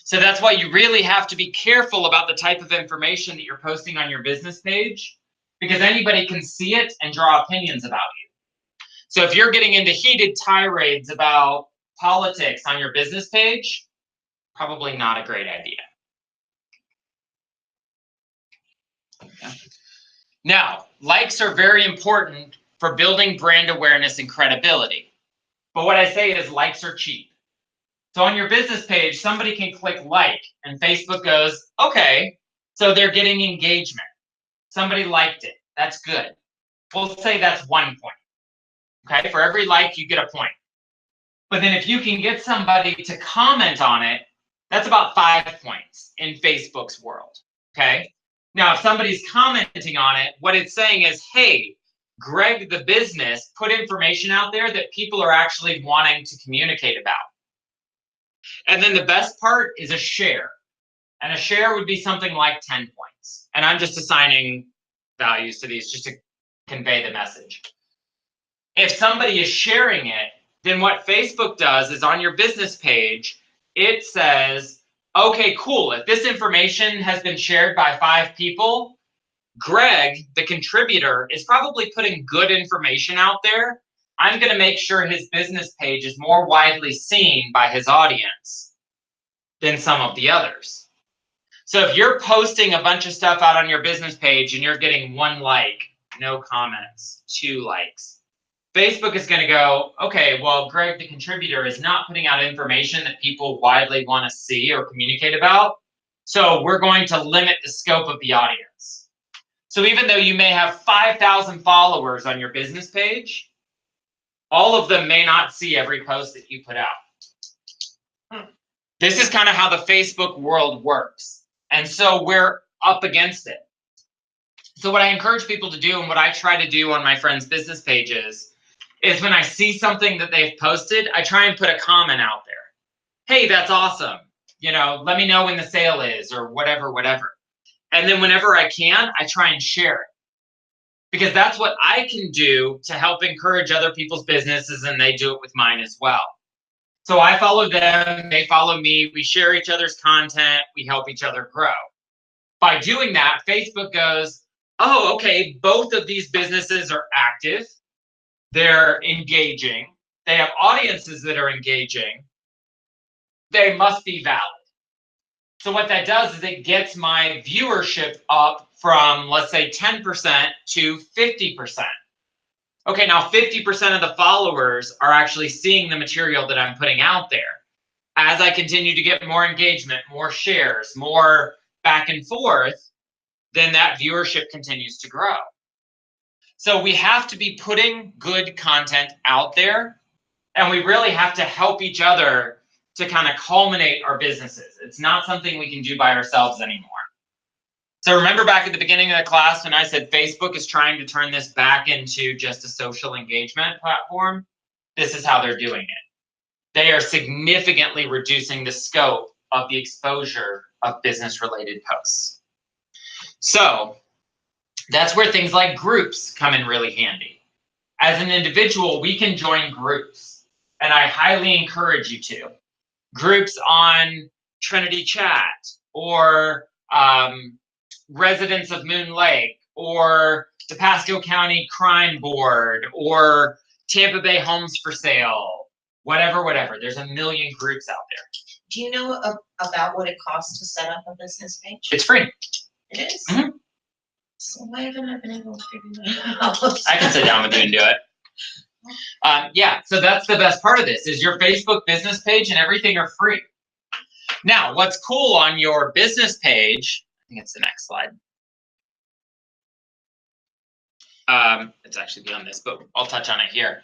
So that's why you really have to be careful about the type of information that you're posting on your business page, because anybody can see it and draw opinions about you. So if you're getting into heated tirades about politics on your business page, probably not a great idea. Okay. Now, likes are very important for building brand awareness and credibility. But what I say is likes are cheap. So on your business page, somebody can click like and Facebook goes, okay, so they're getting engagement. Somebody liked it. That's good. We'll say that's 1 point. Okay, for every like, you get a point. But then if you can get somebody to comment on it, that's about 5 points in Facebook's world. Okay. Now, if somebody's commenting on it, what it's saying is, hey, Greg, the business, put information out there that people are actually wanting to communicate about. And then the best part is a share. And a share would be something like 10 points. And I'm just assigning values to these just to convey the message. If somebody is sharing it, then what Facebook does is on your business page, it says, okay, cool. If this information has been shared by 5 people, Greg, the contributor, is probably putting good information out there. I'm going to make sure his business page is more widely seen by his audience than some of the others. So if you're posting a bunch of stuff out on your business page and you're getting 1 like, no comments, 2 likes, Facebook is going to go, okay, well, Greg, the contributor, is not putting out information that people widely want to see or communicate about. So we're going to limit the scope of the audience. So even though you may have 5,000 followers on your business page, all of them may not see every post that you put out. This is kind of how the Facebook world works. And so we're up against it. So what I encourage people to do and what I try to do on my friends' business pages is when I see something that they've posted, I try and put a comment out there. Hey, that's awesome. Let me know when the sale is or whatever. And then whenever I can, I try and share it. Because that's what I can do to help encourage other people's businesses, and they do it with mine as well. So I follow them, they follow me, we share each other's content, we help each other grow. By doing that, Facebook goes, oh, okay, both of these businesses are active. They're engaging. They have audiences that are engaging. They must be valid. So what that does is it gets my viewership up from, let's say, 10% to 50%. Okay, now 50% of the followers are actually seeing the material that I'm putting out there. As I continue to get more engagement, more shares, more back and forth, then that viewership continues to grow. So we have to be putting good content out there, and we really have to help each other to kind of culminate our businesses. It's not something we can do by ourselves anymore. So remember back at the beginning of the class when I said Facebook is trying to turn this back into just a social engagement platform? This is how they're doing it. They are significantly reducing the scope of the exposure of business-related posts. So that's where things like groups come in really handy. As an individual, we can join groups, and I highly encourage you to. Groups on Trinity Chat, or Residents of Moon Lake, or the Pasco County Crime Board, or Tampa Bay Homes for Sale, whatever. There's a million groups out there. Do you know about what it costs to set up a business page? It's free. It is? Mhm. So why haven't I been able to figure that out? I can sit down with you and do it. Yeah, so that's the best part of this, is your Facebook business page and everything are free. Now, what's cool on your business page, I think it's the next slide. It's actually beyond this, but I'll touch on it here.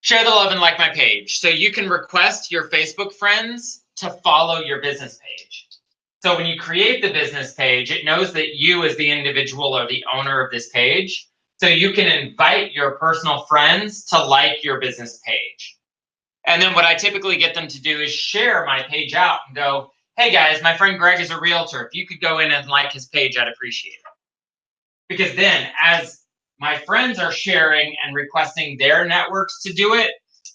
Share the love and like my page. So you can request your Facebook friends to follow your business page. So when you create the business page, it knows that you as the individual are the owner of this page. So you can invite your personal friends to like your business page. And then what I typically get them to do is share my page out and go, hey guys, my friend Greg is a realtor. If you could go in and like his page, I'd appreciate it. Because then as my friends are sharing and requesting their networks to do it,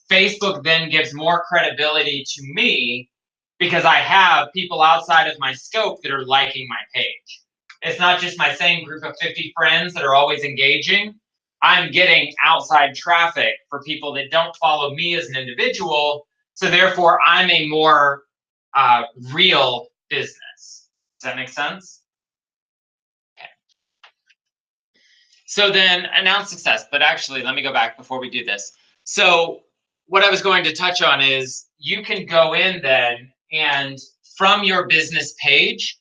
Facebook then gives more credibility to me because I have people outside of my scope that are liking my page. It's not just my same group of 50 friends that are always engaging. I'm getting outside traffic for people that don't follow me as an individual. So therefore, I'm a more real business. Does that make sense? Okay. So then announce success. But actually, let me go back before we do this. So what I was going to touch on is you can go in then and from your business page,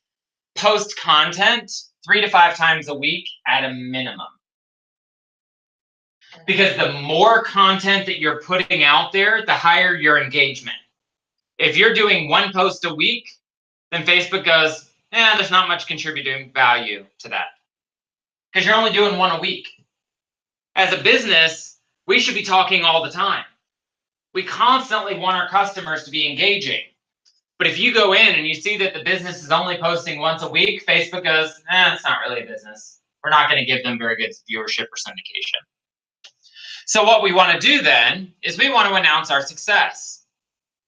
post content 3 to 5 times a week at a minimum. Because the more content that you're putting out there, the higher your engagement. If you're doing 1 post a week, then Facebook goes, there's not much contributing value to that. Because you're only doing 1 a week. As a business, we should be talking all the time. We constantly want our customers to be engaging. But if you go in and you see that the business is only posting once a week, Facebook goes, it's not really a business. We're not going to give them very good viewership or syndication. So what we want to do then is we want to announce our success.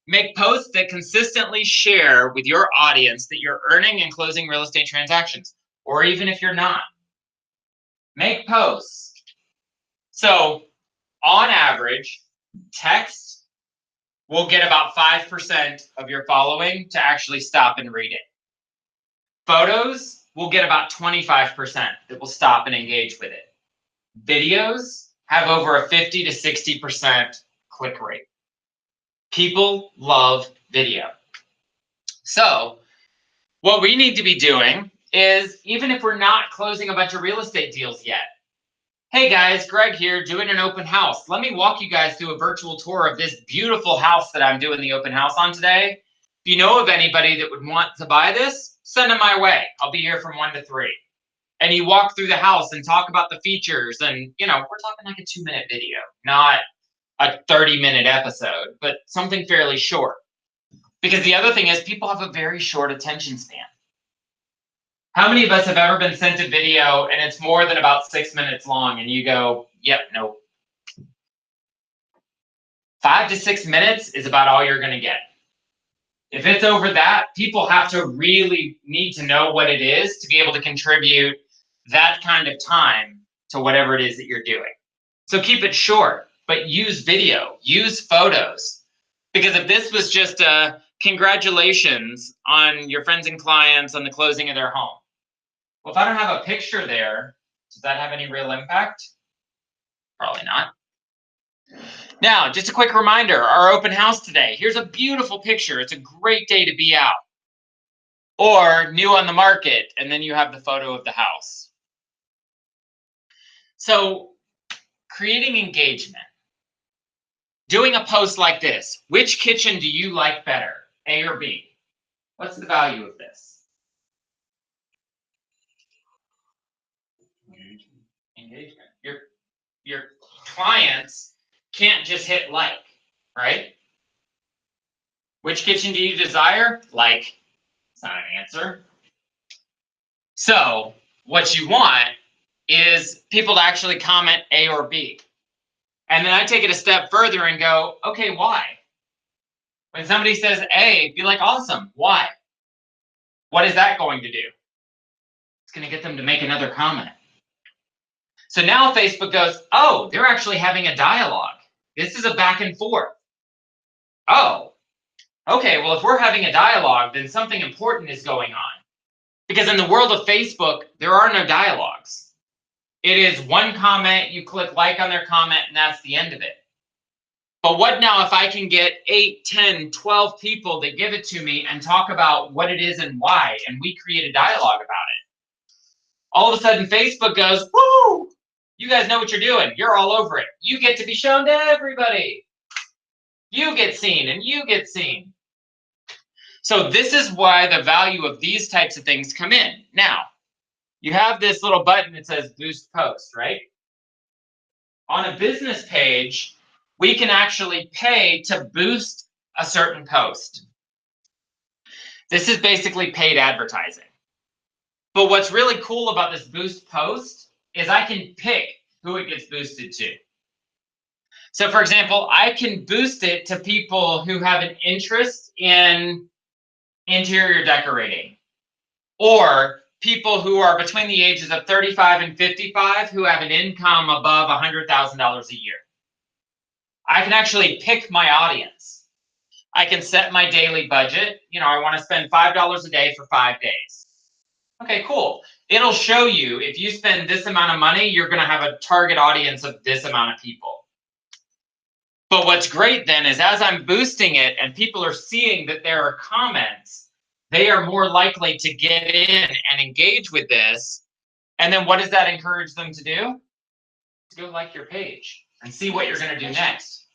Make posts that consistently share with your audience that you're earning and closing real estate transactions, or even if you're not. Make posts. So on average, text will get about 5% of your following to actually stop and read it. Photos will get about 25% that will stop and engage with it. Videos have over a 50 to 60% click rate. People love video. So what we need to be doing is, even if we're not closing a bunch of real estate deals yet, hey guys, Greg here doing an open house. Let me walk you guys through a virtual tour of this beautiful house that I'm doing the open house on today. If you know of anybody that would want to buy this, send them my way. I'll be here from 1 to 3. And you walk through the house and talk about the features, and we're talking like a 2-minute video, not a 30-minute episode, but something fairly short. Because the other thing is, people have a very short attention span. How many of us have ever been sent a video and it's more than about 6 minutes long and you go, yep, nope. 5 to 6 minutes is about all you're going to get. If it's over that, people have to really need to know what it is to be able to contribute that kind of time to whatever it is that you're doing. So keep it short, but use video, use photos. Because if this was just a congratulations on your friends and clients on the closing of their home. Well, if I don't have a picture there, does that have any real impact? Probably not. Now, just a quick reminder, our open house today. Here's a beautiful picture. It's a great day to be out. Or new on the market, and then you have the photo of the house. So, creating engagement. Doing a post like this. Which kitchen do you like better, A or B? What's the value of this? Engagement. Your clients can't just hit like, right? Which kitchen do you desire? Like, it's not an answer. So what you want is people to actually comment A or B. And then I take it a step further and go, okay, why? When somebody says A, be like, awesome, why? What is that going to do? It's going to get them to make another comment. So now Facebook goes, oh, they're actually having a dialogue. This is a back and forth. Oh, okay, well, if we're having a dialogue, then something important is going on. Because in the world of Facebook, there are no dialogues. It is one comment, you click like on their comment, and that's the end of it. But what now if I can get 8, 10, 12 people that give it to me and talk about what it is and why, and we create a dialogue about it? All of a sudden, Facebook goes, woo, you guys know what you're doing. You're all over it. You get to be shown to everybody. You get seen and you get seen. So this is why the value of these types of things come in. Now, you have this little button that says boost post, right? On a business page, we can actually pay to boost a certain post. This is basically paid advertising. But what's really cool about this boost post is I can pick who it gets boosted to. So for example, I can boost it to people who have an interest in interior decorating, or people who are between the ages of 35 and 55 who have an income above $100,000 a year. I can actually pick my audience. I can set my daily budget. You know, I want to spend $5 a day for 5 days. Okay, cool. It'll show you if you spend this amount of money, you're going to have a target audience of this amount of people. But what's great then is as I'm boosting it and people are seeing that there are comments, they are more likely to get in and engage with this. And then what does that encourage them to do? To go like your page and see what you're going to do next.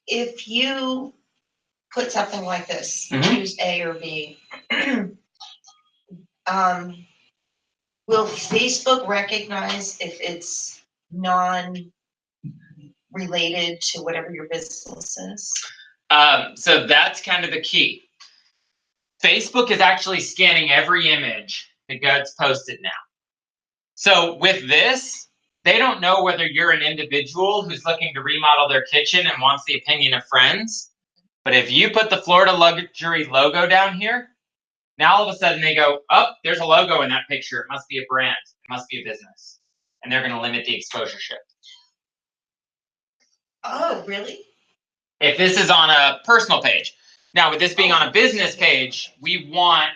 If you put something like this, choose A or B, will Facebook recognize if it's non-related to whatever your business is? So that's kind of the key. Facebook is actually scanning every image that gets posted now. So with this, they don't know whether you're an individual who's looking to remodel their kitchen and wants the opinion of friends. But if you put the Florida Luxury logo down here, now all of a sudden they go, oh, there's a logo in that picture. It must be a brand. It must be a business. And they're going to limit the exposure shift. Oh, really? If this is on a personal page. Now, with this being on a business page, we want,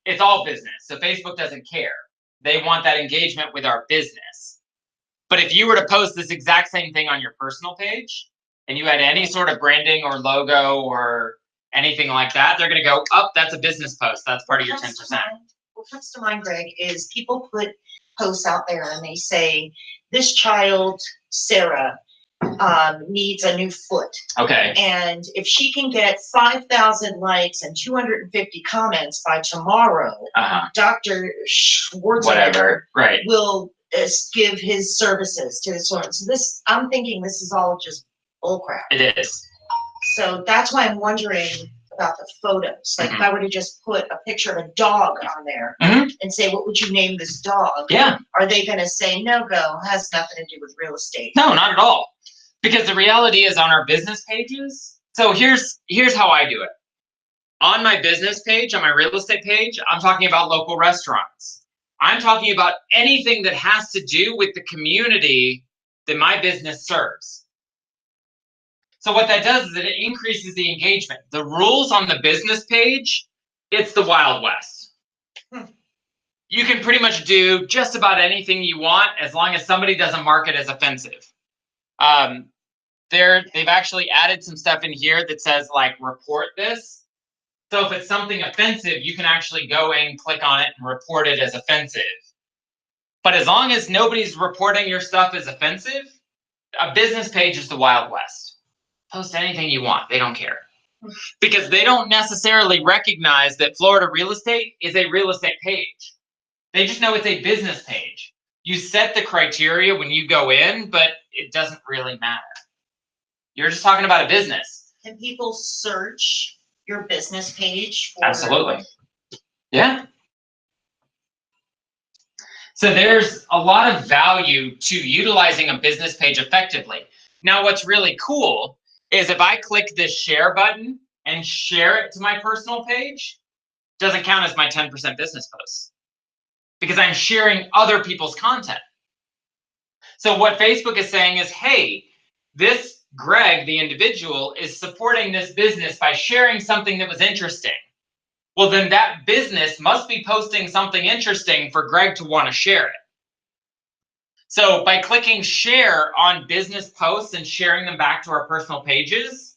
it's all business. So Facebook doesn't care. They want that engagement with our business. But if you were to post this exact same thing on your personal page, and you had any sort of branding or logo or anything like that, they're going to go, oh, that's a business post. That's part of your 10%. What comes to mind, Greg, is people put posts out there and they say, this child, Sarah, needs a new foot. Okay. And if she can get 5,000 likes and 250 comments by tomorrow, Dr. Schwarzenegger will give his services to this woman. So this, I'm thinking this is all just bullcrap. It is. So that's why I'm wondering about the photos. Like if I were to just put a picture of a dog on there and say, what would you name this dog? Yeah. Are they going to say no go? Has nothing to do with real estate. No, not at all. Because the reality is on our business pages. So here's how I do it. On my business page, on my real estate page, I'm talking about local restaurants. I'm talking about anything that has to do with the community that my business serves. So what that does is it increases the engagement. The rules on the business page, it's the Wild West. You can pretty much do just about anything you want as long as somebody doesn't mark it as offensive. They've actually added some stuff in here that says like report this. So if it's something offensive, you can actually go in, click on it, and report it as offensive. But as long as nobody's reporting your stuff as offensive, a business page is the Wild West. Post anything you want. They don't care. Because they don't necessarily recognize that Florida Real Estate is a real estate page. They just know it's a business page. You set the criteria when you go in, but it doesn't really matter. You're just talking about a business. Can people search your business page for? Absolutely. Yeah. So there's a lot of value to utilizing a business page effectively. Now, what's really cool is if I click this share button and share it to my personal page, it doesn't count as my 10% business posts because I'm sharing other people's content. So what Facebook is saying is, hey, this Greg, the individual, is supporting this business by sharing something that was interesting. Well, then that business must be posting something interesting for Greg to want to share it. So by clicking share on business posts and sharing them back to our personal pages,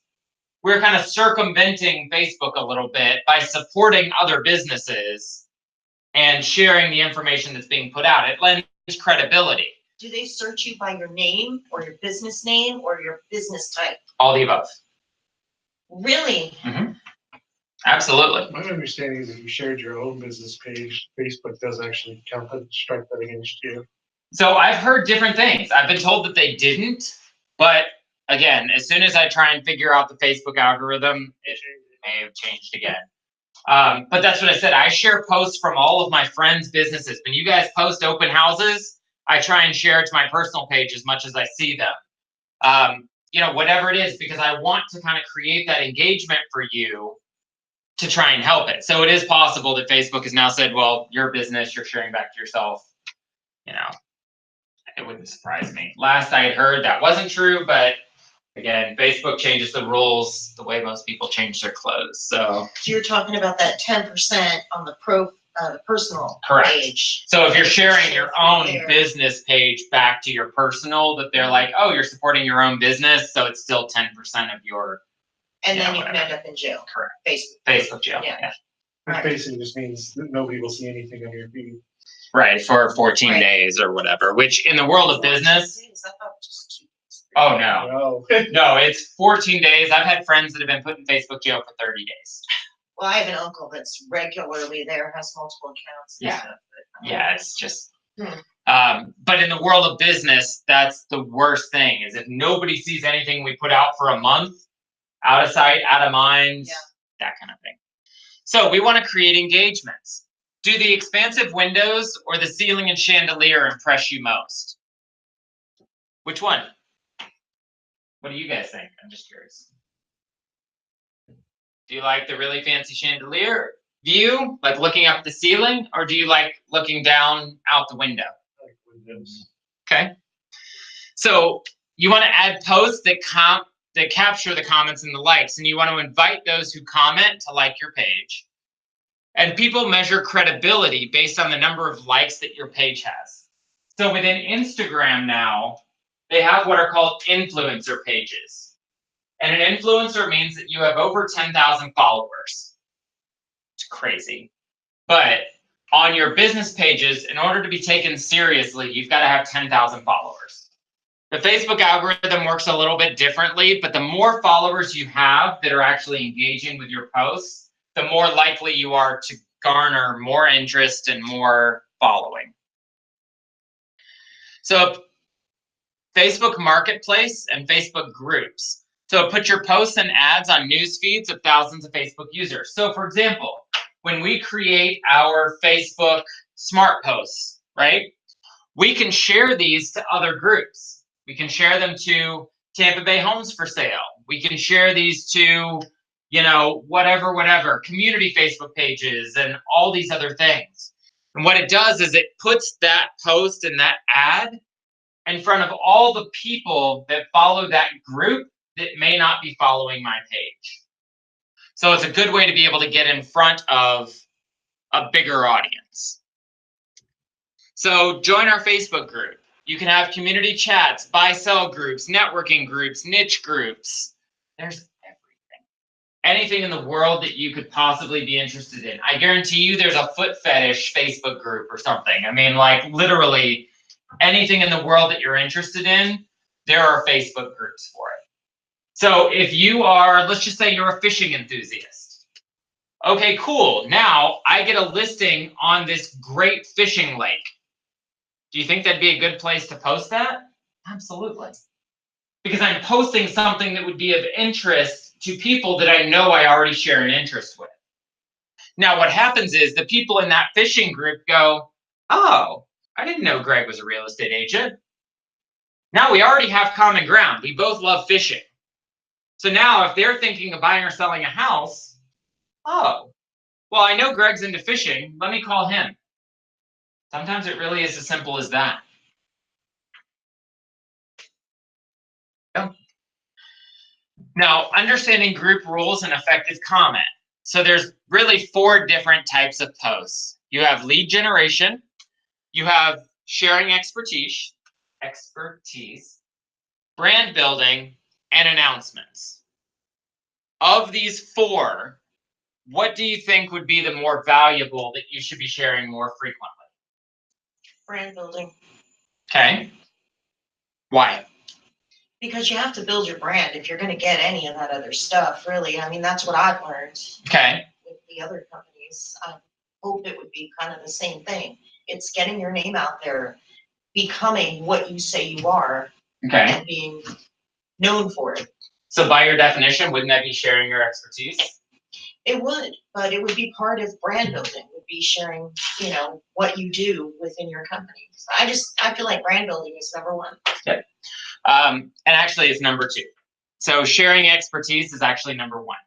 we're kind of circumventing Facebook a little bit by supporting other businesses and sharing the information that's being put out. It lends credibility. Do they search you by your name or your business name or your business type? All the above. Really? Mm-hmm. Absolutely. My understanding is that you shared your own business page, Facebook does actually count that, strike that against you. So I've heard different things. I've been told that they didn't, but again, as soon as I try and figure out the Facebook algorithm, it may have changed again. But that's what I said. I share posts from all of my friends' businesses. When you guys post open houses, I try and share it to my personal page as much as I see them. You know, whatever it is, because I want to kind of create that engagement for you to try and help it. So it is possible that Facebook has now said, well, your business, you're sharing back to yourself. You know, it wouldn't surprise me. Last I had heard that wasn't true, but again, Facebook changes the rules the way most people change their clothes. So you're talking about that 10% on the personal correct. Page. So if you're sharing your own business page back to your personal, that they're like, oh, you're supporting your own business, so it's still 10% of your. And then you can end up in jail. Correct. Facebook jail. Yeah. Which basically just means that nobody will see anything on your feed. Right, for 14 days or whatever, which in the world of business. Oh, no. No, it's 14 days. I've had friends that have been put in Facebook jail for 30 days. Well, I have an uncle that's regularly there, has multiple accounts. Yeah. Stuff, but, yeah, it's just. But in the world of business, that's the worst thing, is if nobody sees anything we put out for a month, out of sight, out of mind, that kind of thing. So we want to create engagements. Do the expansive windows or the ceiling and chandelier impress you most? Which one? What do you guys think? I'm just curious. Do you like the really fancy chandelier view, like looking up the ceiling, or do you like looking down out the window? I like windows. Okay. So you want to add posts that capture the comments and the likes, and you want to invite those who comment to like your page. And people measure credibility based on the number of likes that your page has. So within Instagram now, they have what are called influencer pages. And an influencer means that you have over 10,000 followers. It's crazy. But on your business pages, in order to be taken seriously, you've got to have 10,000 followers. The Facebook algorithm works a little bit differently, but the more followers you have that are actually engaging with your posts, the more likely you are to garner more interest and more following. So Facebook Marketplace and Facebook Groups. So put your posts and ads on news feeds of thousands of Facebook users. So for example, when we create our Facebook Smart Posts, right? We can share these to other groups. We can share them to Tampa Bay Homes for Sale. We can share these to, you know, whatever, community Facebook pages and all these other things. And what it does is it puts that post and that ad in front of all the people that follow that group that may not be following my page. So it's a good way to be able to get in front of a bigger audience. So join our Facebook group. You can have community chats, buy-sell groups, networking groups, niche groups. There's anything in the world that you could possibly be interested in. I guarantee you there's a foot fetish Facebook group or something. I mean, like literally anything in the world that you're interested in, there are Facebook groups for it. So if you are, let's just say you're a fishing enthusiast. Okay, cool. Now I get a listing on this great fishing lake. Do you think that'd be a good place to post that? Absolutely. Because I'm posting something that would be of interest to people that I know I already share an interest with. Now, what happens is the people in that fishing group go, oh, I didn't know Greg was a real estate agent. Now we already have common ground. We both love fishing. So now if they're thinking of buying or selling a house, oh, well, I know Greg's into fishing. Let me call him. Sometimes it really is as simple as that. Now, understanding group rules and effective comment. So there's really 4 different types of posts. You have lead generation, you have sharing expertise, brand building, and announcements. Of these 4, what do you think would be the more valuable that you should be sharing more frequently? Brand building. Okay. Why? Because you have to build your brand if you're going to get any of that other stuff, really. I mean, that's what I've learned. Okay. With the other companies. I hope it would be kind of the same thing. It's getting your name out there, becoming what you say you are, okay, and being known for it. So by your definition, wouldn't that be sharing your expertise? It would, but it would be part of brand building, would be sharing, you know, what you do within your company. So I feel like brand building is number 1. Okay. And actually it's number 2. So sharing expertise is actually number 1.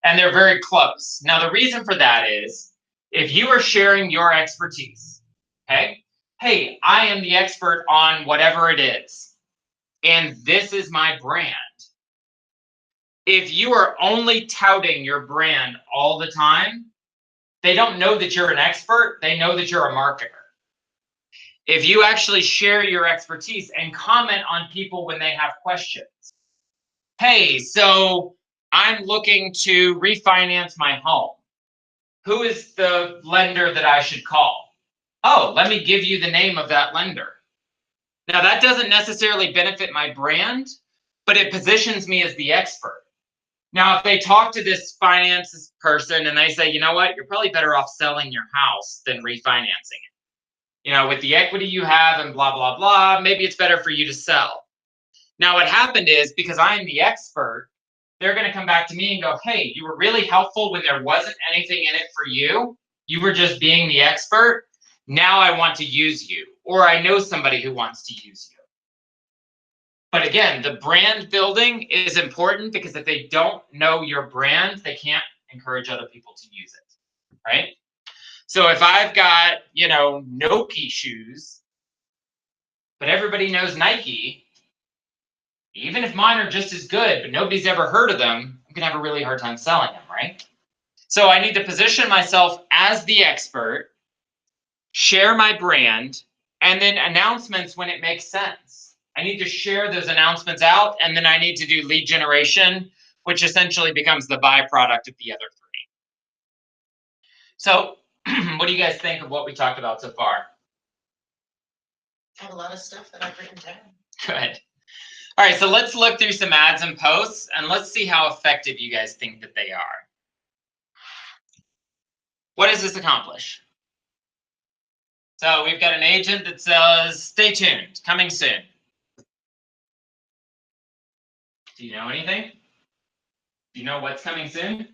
And they're very close. Now the reason for that is, if you are sharing your expertise, okay? Hey, I am the expert on whatever it is, and this is my brand. If you are only touting your brand all the time, they don't know that you're an expert, they know that you're a marketer. If you actually share your expertise and comment on people when they have questions. Hey, so I'm looking to refinance my home. Who is the lender that I should call? Oh, let me give you the name of that lender. Now that doesn't necessarily benefit my brand, but it positions me as the expert. Now, if they talk to this finance person and they say, you know what, you're probably better off selling your house than refinancing it. You know, with the equity you have and blah, blah, blah, maybe it's better for you to sell. Now, what happened is, because I'm the expert, they're going to come back to me and go, hey, you were really helpful when there wasn't anything in it for you. You were just being the expert. Now I want to use you, or I know somebody who wants to use you. But again, the brand building is important, because if they don't know your brand, they can't encourage other people to use it, right? So if I've got, you know, Nike shoes, but everybody knows Nike, even if mine are just as good, but nobody's ever heard of them, I'm gonna have a really hard time selling them, right? So I need to position myself as the expert, share my brand, and then announcements when it makes sense. I need to share those announcements out, and then I need to do lead generation, which essentially becomes the byproduct of the other 3. So what do you guys think of what we talked about so far? I have a lot of stuff that I've written down. Good. All right, so let's look through some ads and posts, and let's see how effective you guys think that they are. What does this accomplish? So we've got an agent that says, stay tuned, coming soon. Do you know anything? Do you know what's coming soon?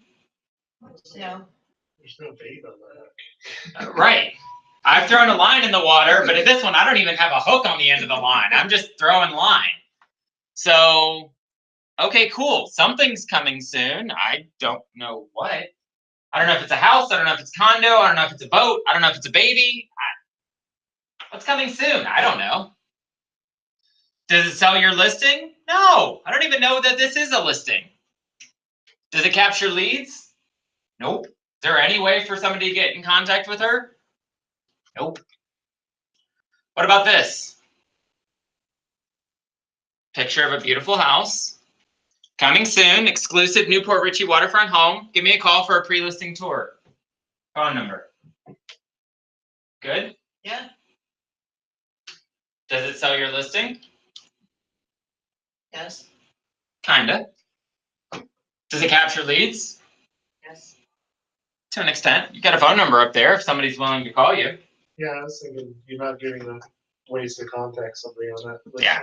No. There's no date on that. Right. I've thrown a line in the water, but at this one, I don't even have a hook on the end of the line. I'm just throwing line. So, okay, cool. Something's coming soon. I don't know what. I don't know if it's a house. I don't know if it's a condo. I don't know if it's a boat. I don't know if it's a baby. What's coming soon? I don't know. Does it sell your listing? No. I don't even know that this is a listing. Does it capture leads? Nope. Is there any way for somebody to get in contact with her? Nope. What about this? Picture of a beautiful house. Coming soon, exclusive Newport Richey waterfront home. Give me a call for a pre-listing tour. Phone number. Good? Yeah. Does it sell your listing? Yes. Kinda. Does it capture leads? Yes. To an extent. You got a phone number up there if somebody's willing to call you. Yeah, I was thinking you're not giving them ways to contact somebody on that listing. Yeah.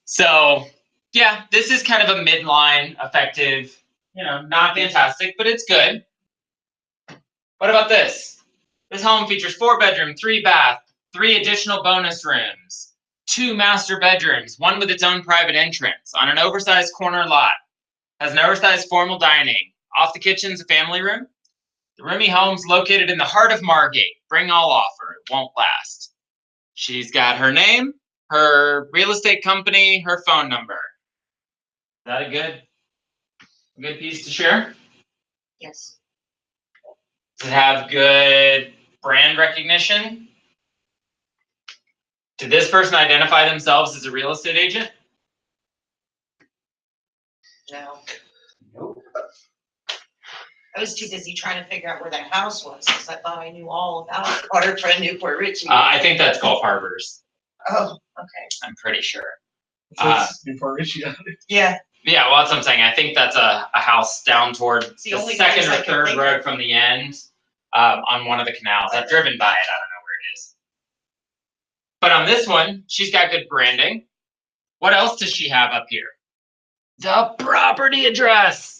So Yeah, this is kind of a midline effective, not fantastic, but it's good. What about this? This home features 4-bedroom, 3-bath, 3 additional bonus rooms, 2 master bedrooms, 1 with its own private entrance, on an oversized corner lot. Has an oversized formal dining. Off the kitchen's a family room. The roomy home's located in the heart of Margate. Bring all offer. It won't last. She's got her name, her real estate company, her phone number. Is that a good piece to share? Yes. Does it have good brand recognition? Did this person identify themselves as a real estate agent? No. Nope. I was too busy trying to figure out where that house was, because I thought I knew all about it. Waterfront Newport Richie. I think that's Gulf Harbors. Oh, okay. I'm pretty sure. Newport Richie. Yeah. Yeah, well, that's what I'm saying. I think that's a house down toward the second or third road from the end, on one of the canals. I've driven by it. I don't know where it is. But on this one, she's got good branding. What else does she have up here? The property address.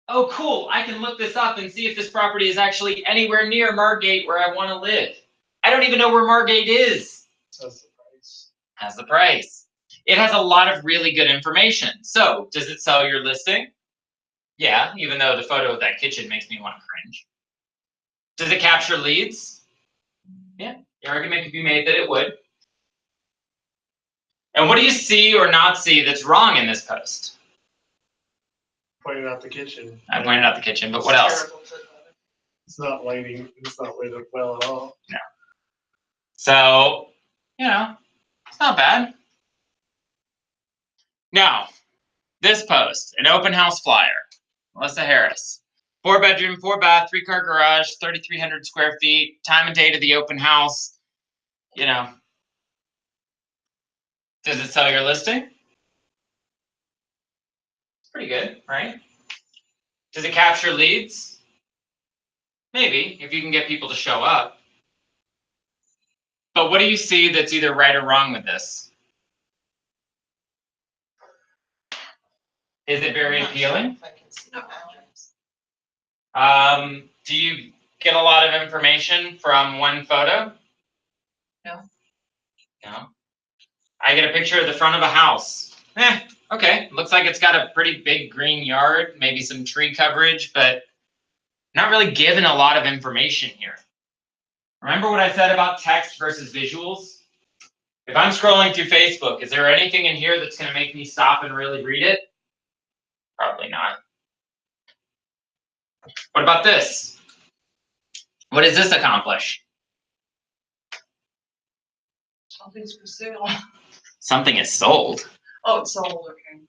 Oh, cool. I can look this up and see if this property is actually anywhere near Margate where I want to live. I don't even know where Margate is. That's the price. Has the price. It has a lot of really good information. So, does it sell your listing? Yeah, even though the photo of that kitchen makes me want to cringe. Does it capture leads? Yeah, the argument could be made that it would. And what do you see or not see that's wrong in this post? Pointed out the kitchen. I pointed out the kitchen, but what else? It's not lighting. It's not lit up well at all. No. So, it's not bad. Now, this post, an open house flyer. Melissa Harris. 4-bedroom, 4-bath, 3-car garage, 3,300 square feet. Time and date of the open house. Does it sell your listing? It's pretty good, right? Does it capture leads? Maybe, if you can get people to show up. But what do you see that's either right or wrong with this? Is it very appealing? Do you get a lot of information from one photo? No. No. I get a picture of the front of a house. Okay. Looks like it's got a pretty big green yard, maybe some tree coverage, but not really given a lot of information here. Remember what I said about text versus visuals? If I'm scrolling through Facebook, is there anything in here that's going to make me stop and really read it? Probably not. What about this? What does this accomplish? Something's for sale. Something is sold. Oh, it's sold, okay.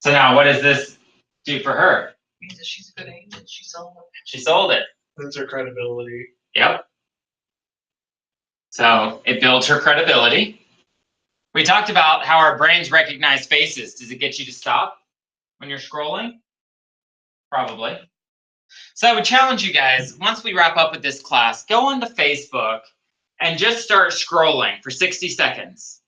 So now what does this do for her? Means that she's a good agent. She sold it. She sold it. That's her credibility. Yep. So it builds her credibility. We talked about how our brains recognize faces. Does it get you to stop when you're scrolling? Probably. So I would challenge you guys, once we wrap up with this class, go onto Facebook and just start scrolling for 60 seconds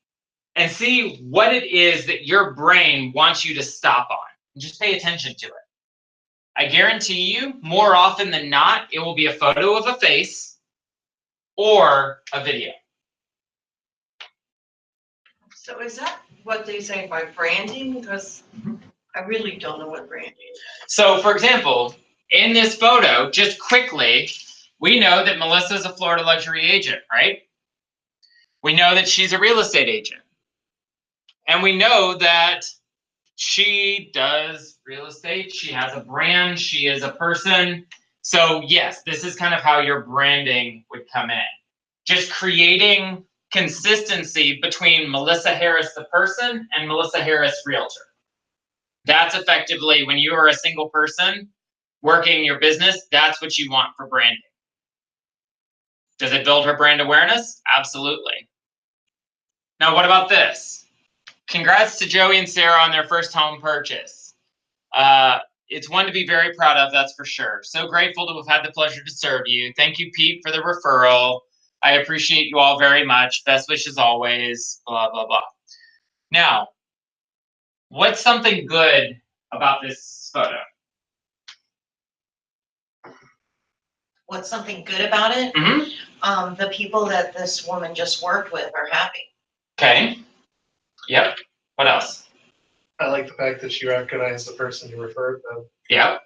and see what it is that your brain wants you to stop on. And just pay attention to it. I guarantee you, more often than not, it will be a photo of a face or a video. So is that what they say by branding? Because I really don't know what branding is. So for example, in this photo, just quickly, we know that Melissa is a Florida luxury agent, right? We know that she's a real estate agent. And we know that she does real estate. She has a brand. She is a person. So yes, this is kind of how your branding would come in. Just creating consistency between Melissa Harris, the person, and Melissa Harris, realtor. That's effectively, when you are a single person working your business, that's what you want for branding. Does it build her brand awareness? Absolutely. Now, what about this? Congrats to Joey and Sarah on their first home purchase. It's one to be very proud of, that's for sure. So grateful to have had the pleasure to serve you. Thank you, Pete, for the referral. I appreciate you all very much. Best wishes always, blah, blah, blah. Now, what's something good about this photo? What's something good about it? Mm-hmm. The people that this woman just worked with are happy. Okay. Yep. What else? I like the fact that she recognized the person who referred them. Yep.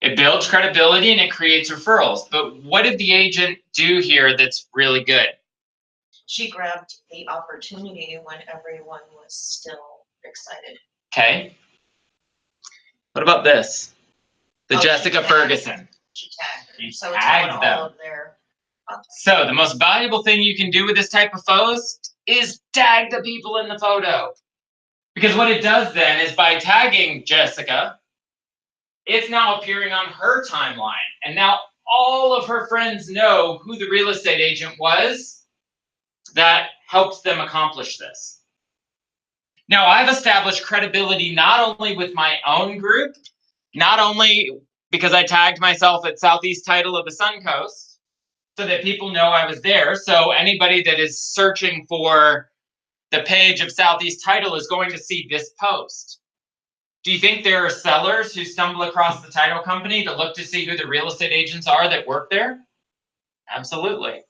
It builds credibility and it creates referrals. But what did the agent do here that's really good? She grabbed the opportunity when everyone was still excited. Okay. What about this? The Jessica Ferguson. She tagged her. She So tagged it's on them. all of their So the most valuable thing you can do with this type of post is tag the people in the photo. Because what it does then is by tagging Jessica, it's now appearing on her timeline. And now all of her friends know who the real estate agent was that helped them accomplish this. Now I've established credibility not only with my own group, not only because I tagged myself at Southeast Title of the Suncoast so that people know I was there. So anybody that is searching for the page of Southeast Title is going to see this post. Do you think there are sellers who stumble across the title company to look to see who the real estate agents are that work there? Absolutely.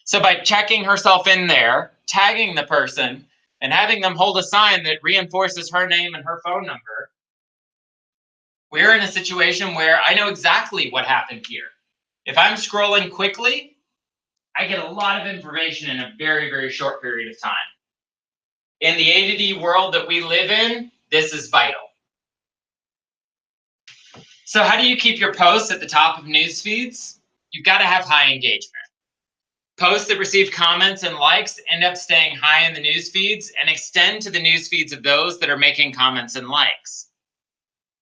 So by checking herself in there, tagging the person, and having them hold a sign that reinforces her name and her phone number, we're in a situation where I know exactly what happened here. If I'm scrolling quickly, I get a lot of information in a very, very short period of time. In the A-to-D world that we live in, this is vital. So how do you keep your posts at the top of news feeds? You've got to have high engagement. Posts that receive comments and likes end up staying high in the news feeds and extend to the news feeds of those that are making comments and likes.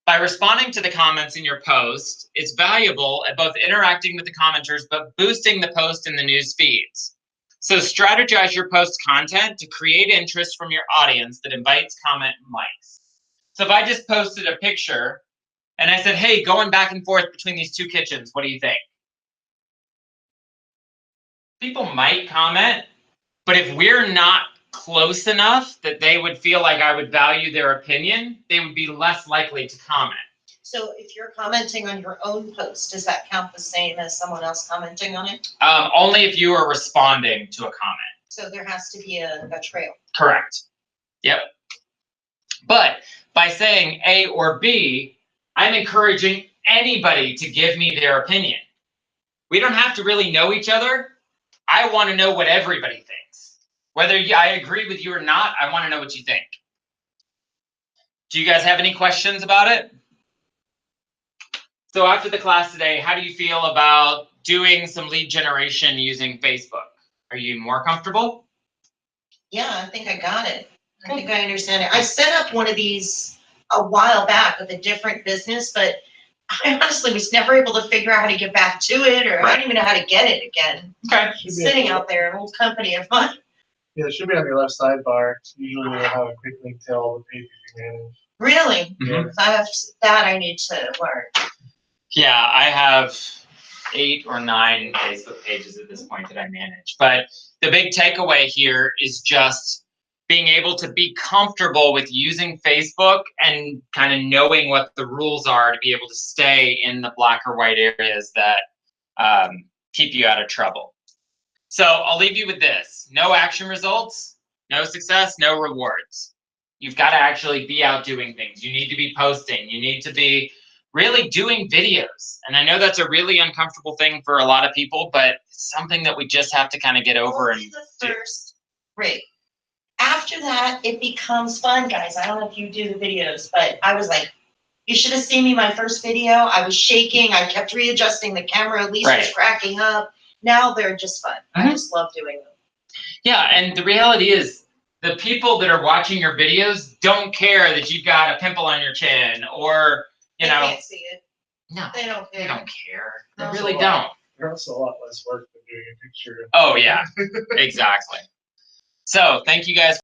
By responding to the comments in your post, it's valuable at both interacting with the commenters, but boosting the post in the news feeds. So strategize your post content to create interest from your audience that invites comment and likes. So if I just posted a picture and I said, hey, going back and forth between these two kitchens, what do you think? People might comment, but if we're not close enough that they would feel like I would value their opinion, they would be less likely to comment. So if you're commenting on your own post, does that count the same as someone else commenting on it? Only if you are responding to a comment. So there has to be a trail. Correct. Yep. But by saying A or B, I'm encouraging anybody to give me their opinion. We don't have to really know each other. I want to know what everybody thinks. Whether I agree with you or not, I want to know what you think. Do you guys have any questions about it? So after the class today, how do you feel about doing some lead generation using Facebook? Are you more comfortable? Yeah, I think I got it. I think I understand it. I set up one of these a while back with a different business, but I honestly was never able to figure out how to get back to it, or I don't even know how to get it again. Okay. It's sitting out there, an old company of mine. Yeah, it should be on your left sidebar. Usually they have a quick link to all the pages you manage. Really? Mm-hmm. I have that I need to learn. Yeah, I have 8 or 9 Facebook pages at this point that I manage. But the big takeaway here is just being able to be comfortable with using Facebook and kind of knowing what the rules are to be able to stay in the black or white areas that keep you out of trouble. So I'll leave you with this. No action results, no success, no rewards. You've got to actually be out doing things. You need to be posting. You need to be really doing videos. And I know that's a really uncomfortable thing for a lot of people, but it's something that we just have to kind of get over and the first rate. After that, it becomes fun, guys. I don't know if you do the videos, but I was like, you should have seen me my first video. I was shaking. I kept readjusting the camera. Lisa was cracking up. Now they're just fun. I just love doing them. Yeah, and the reality is the people that are watching your videos don't care that you've got a pimple on your chin or, you know. They can't see it. No, they don't care. They don't care. They really don't. They're also a lot less work than doing a picture. Oh, yeah, exactly. So thank you guys.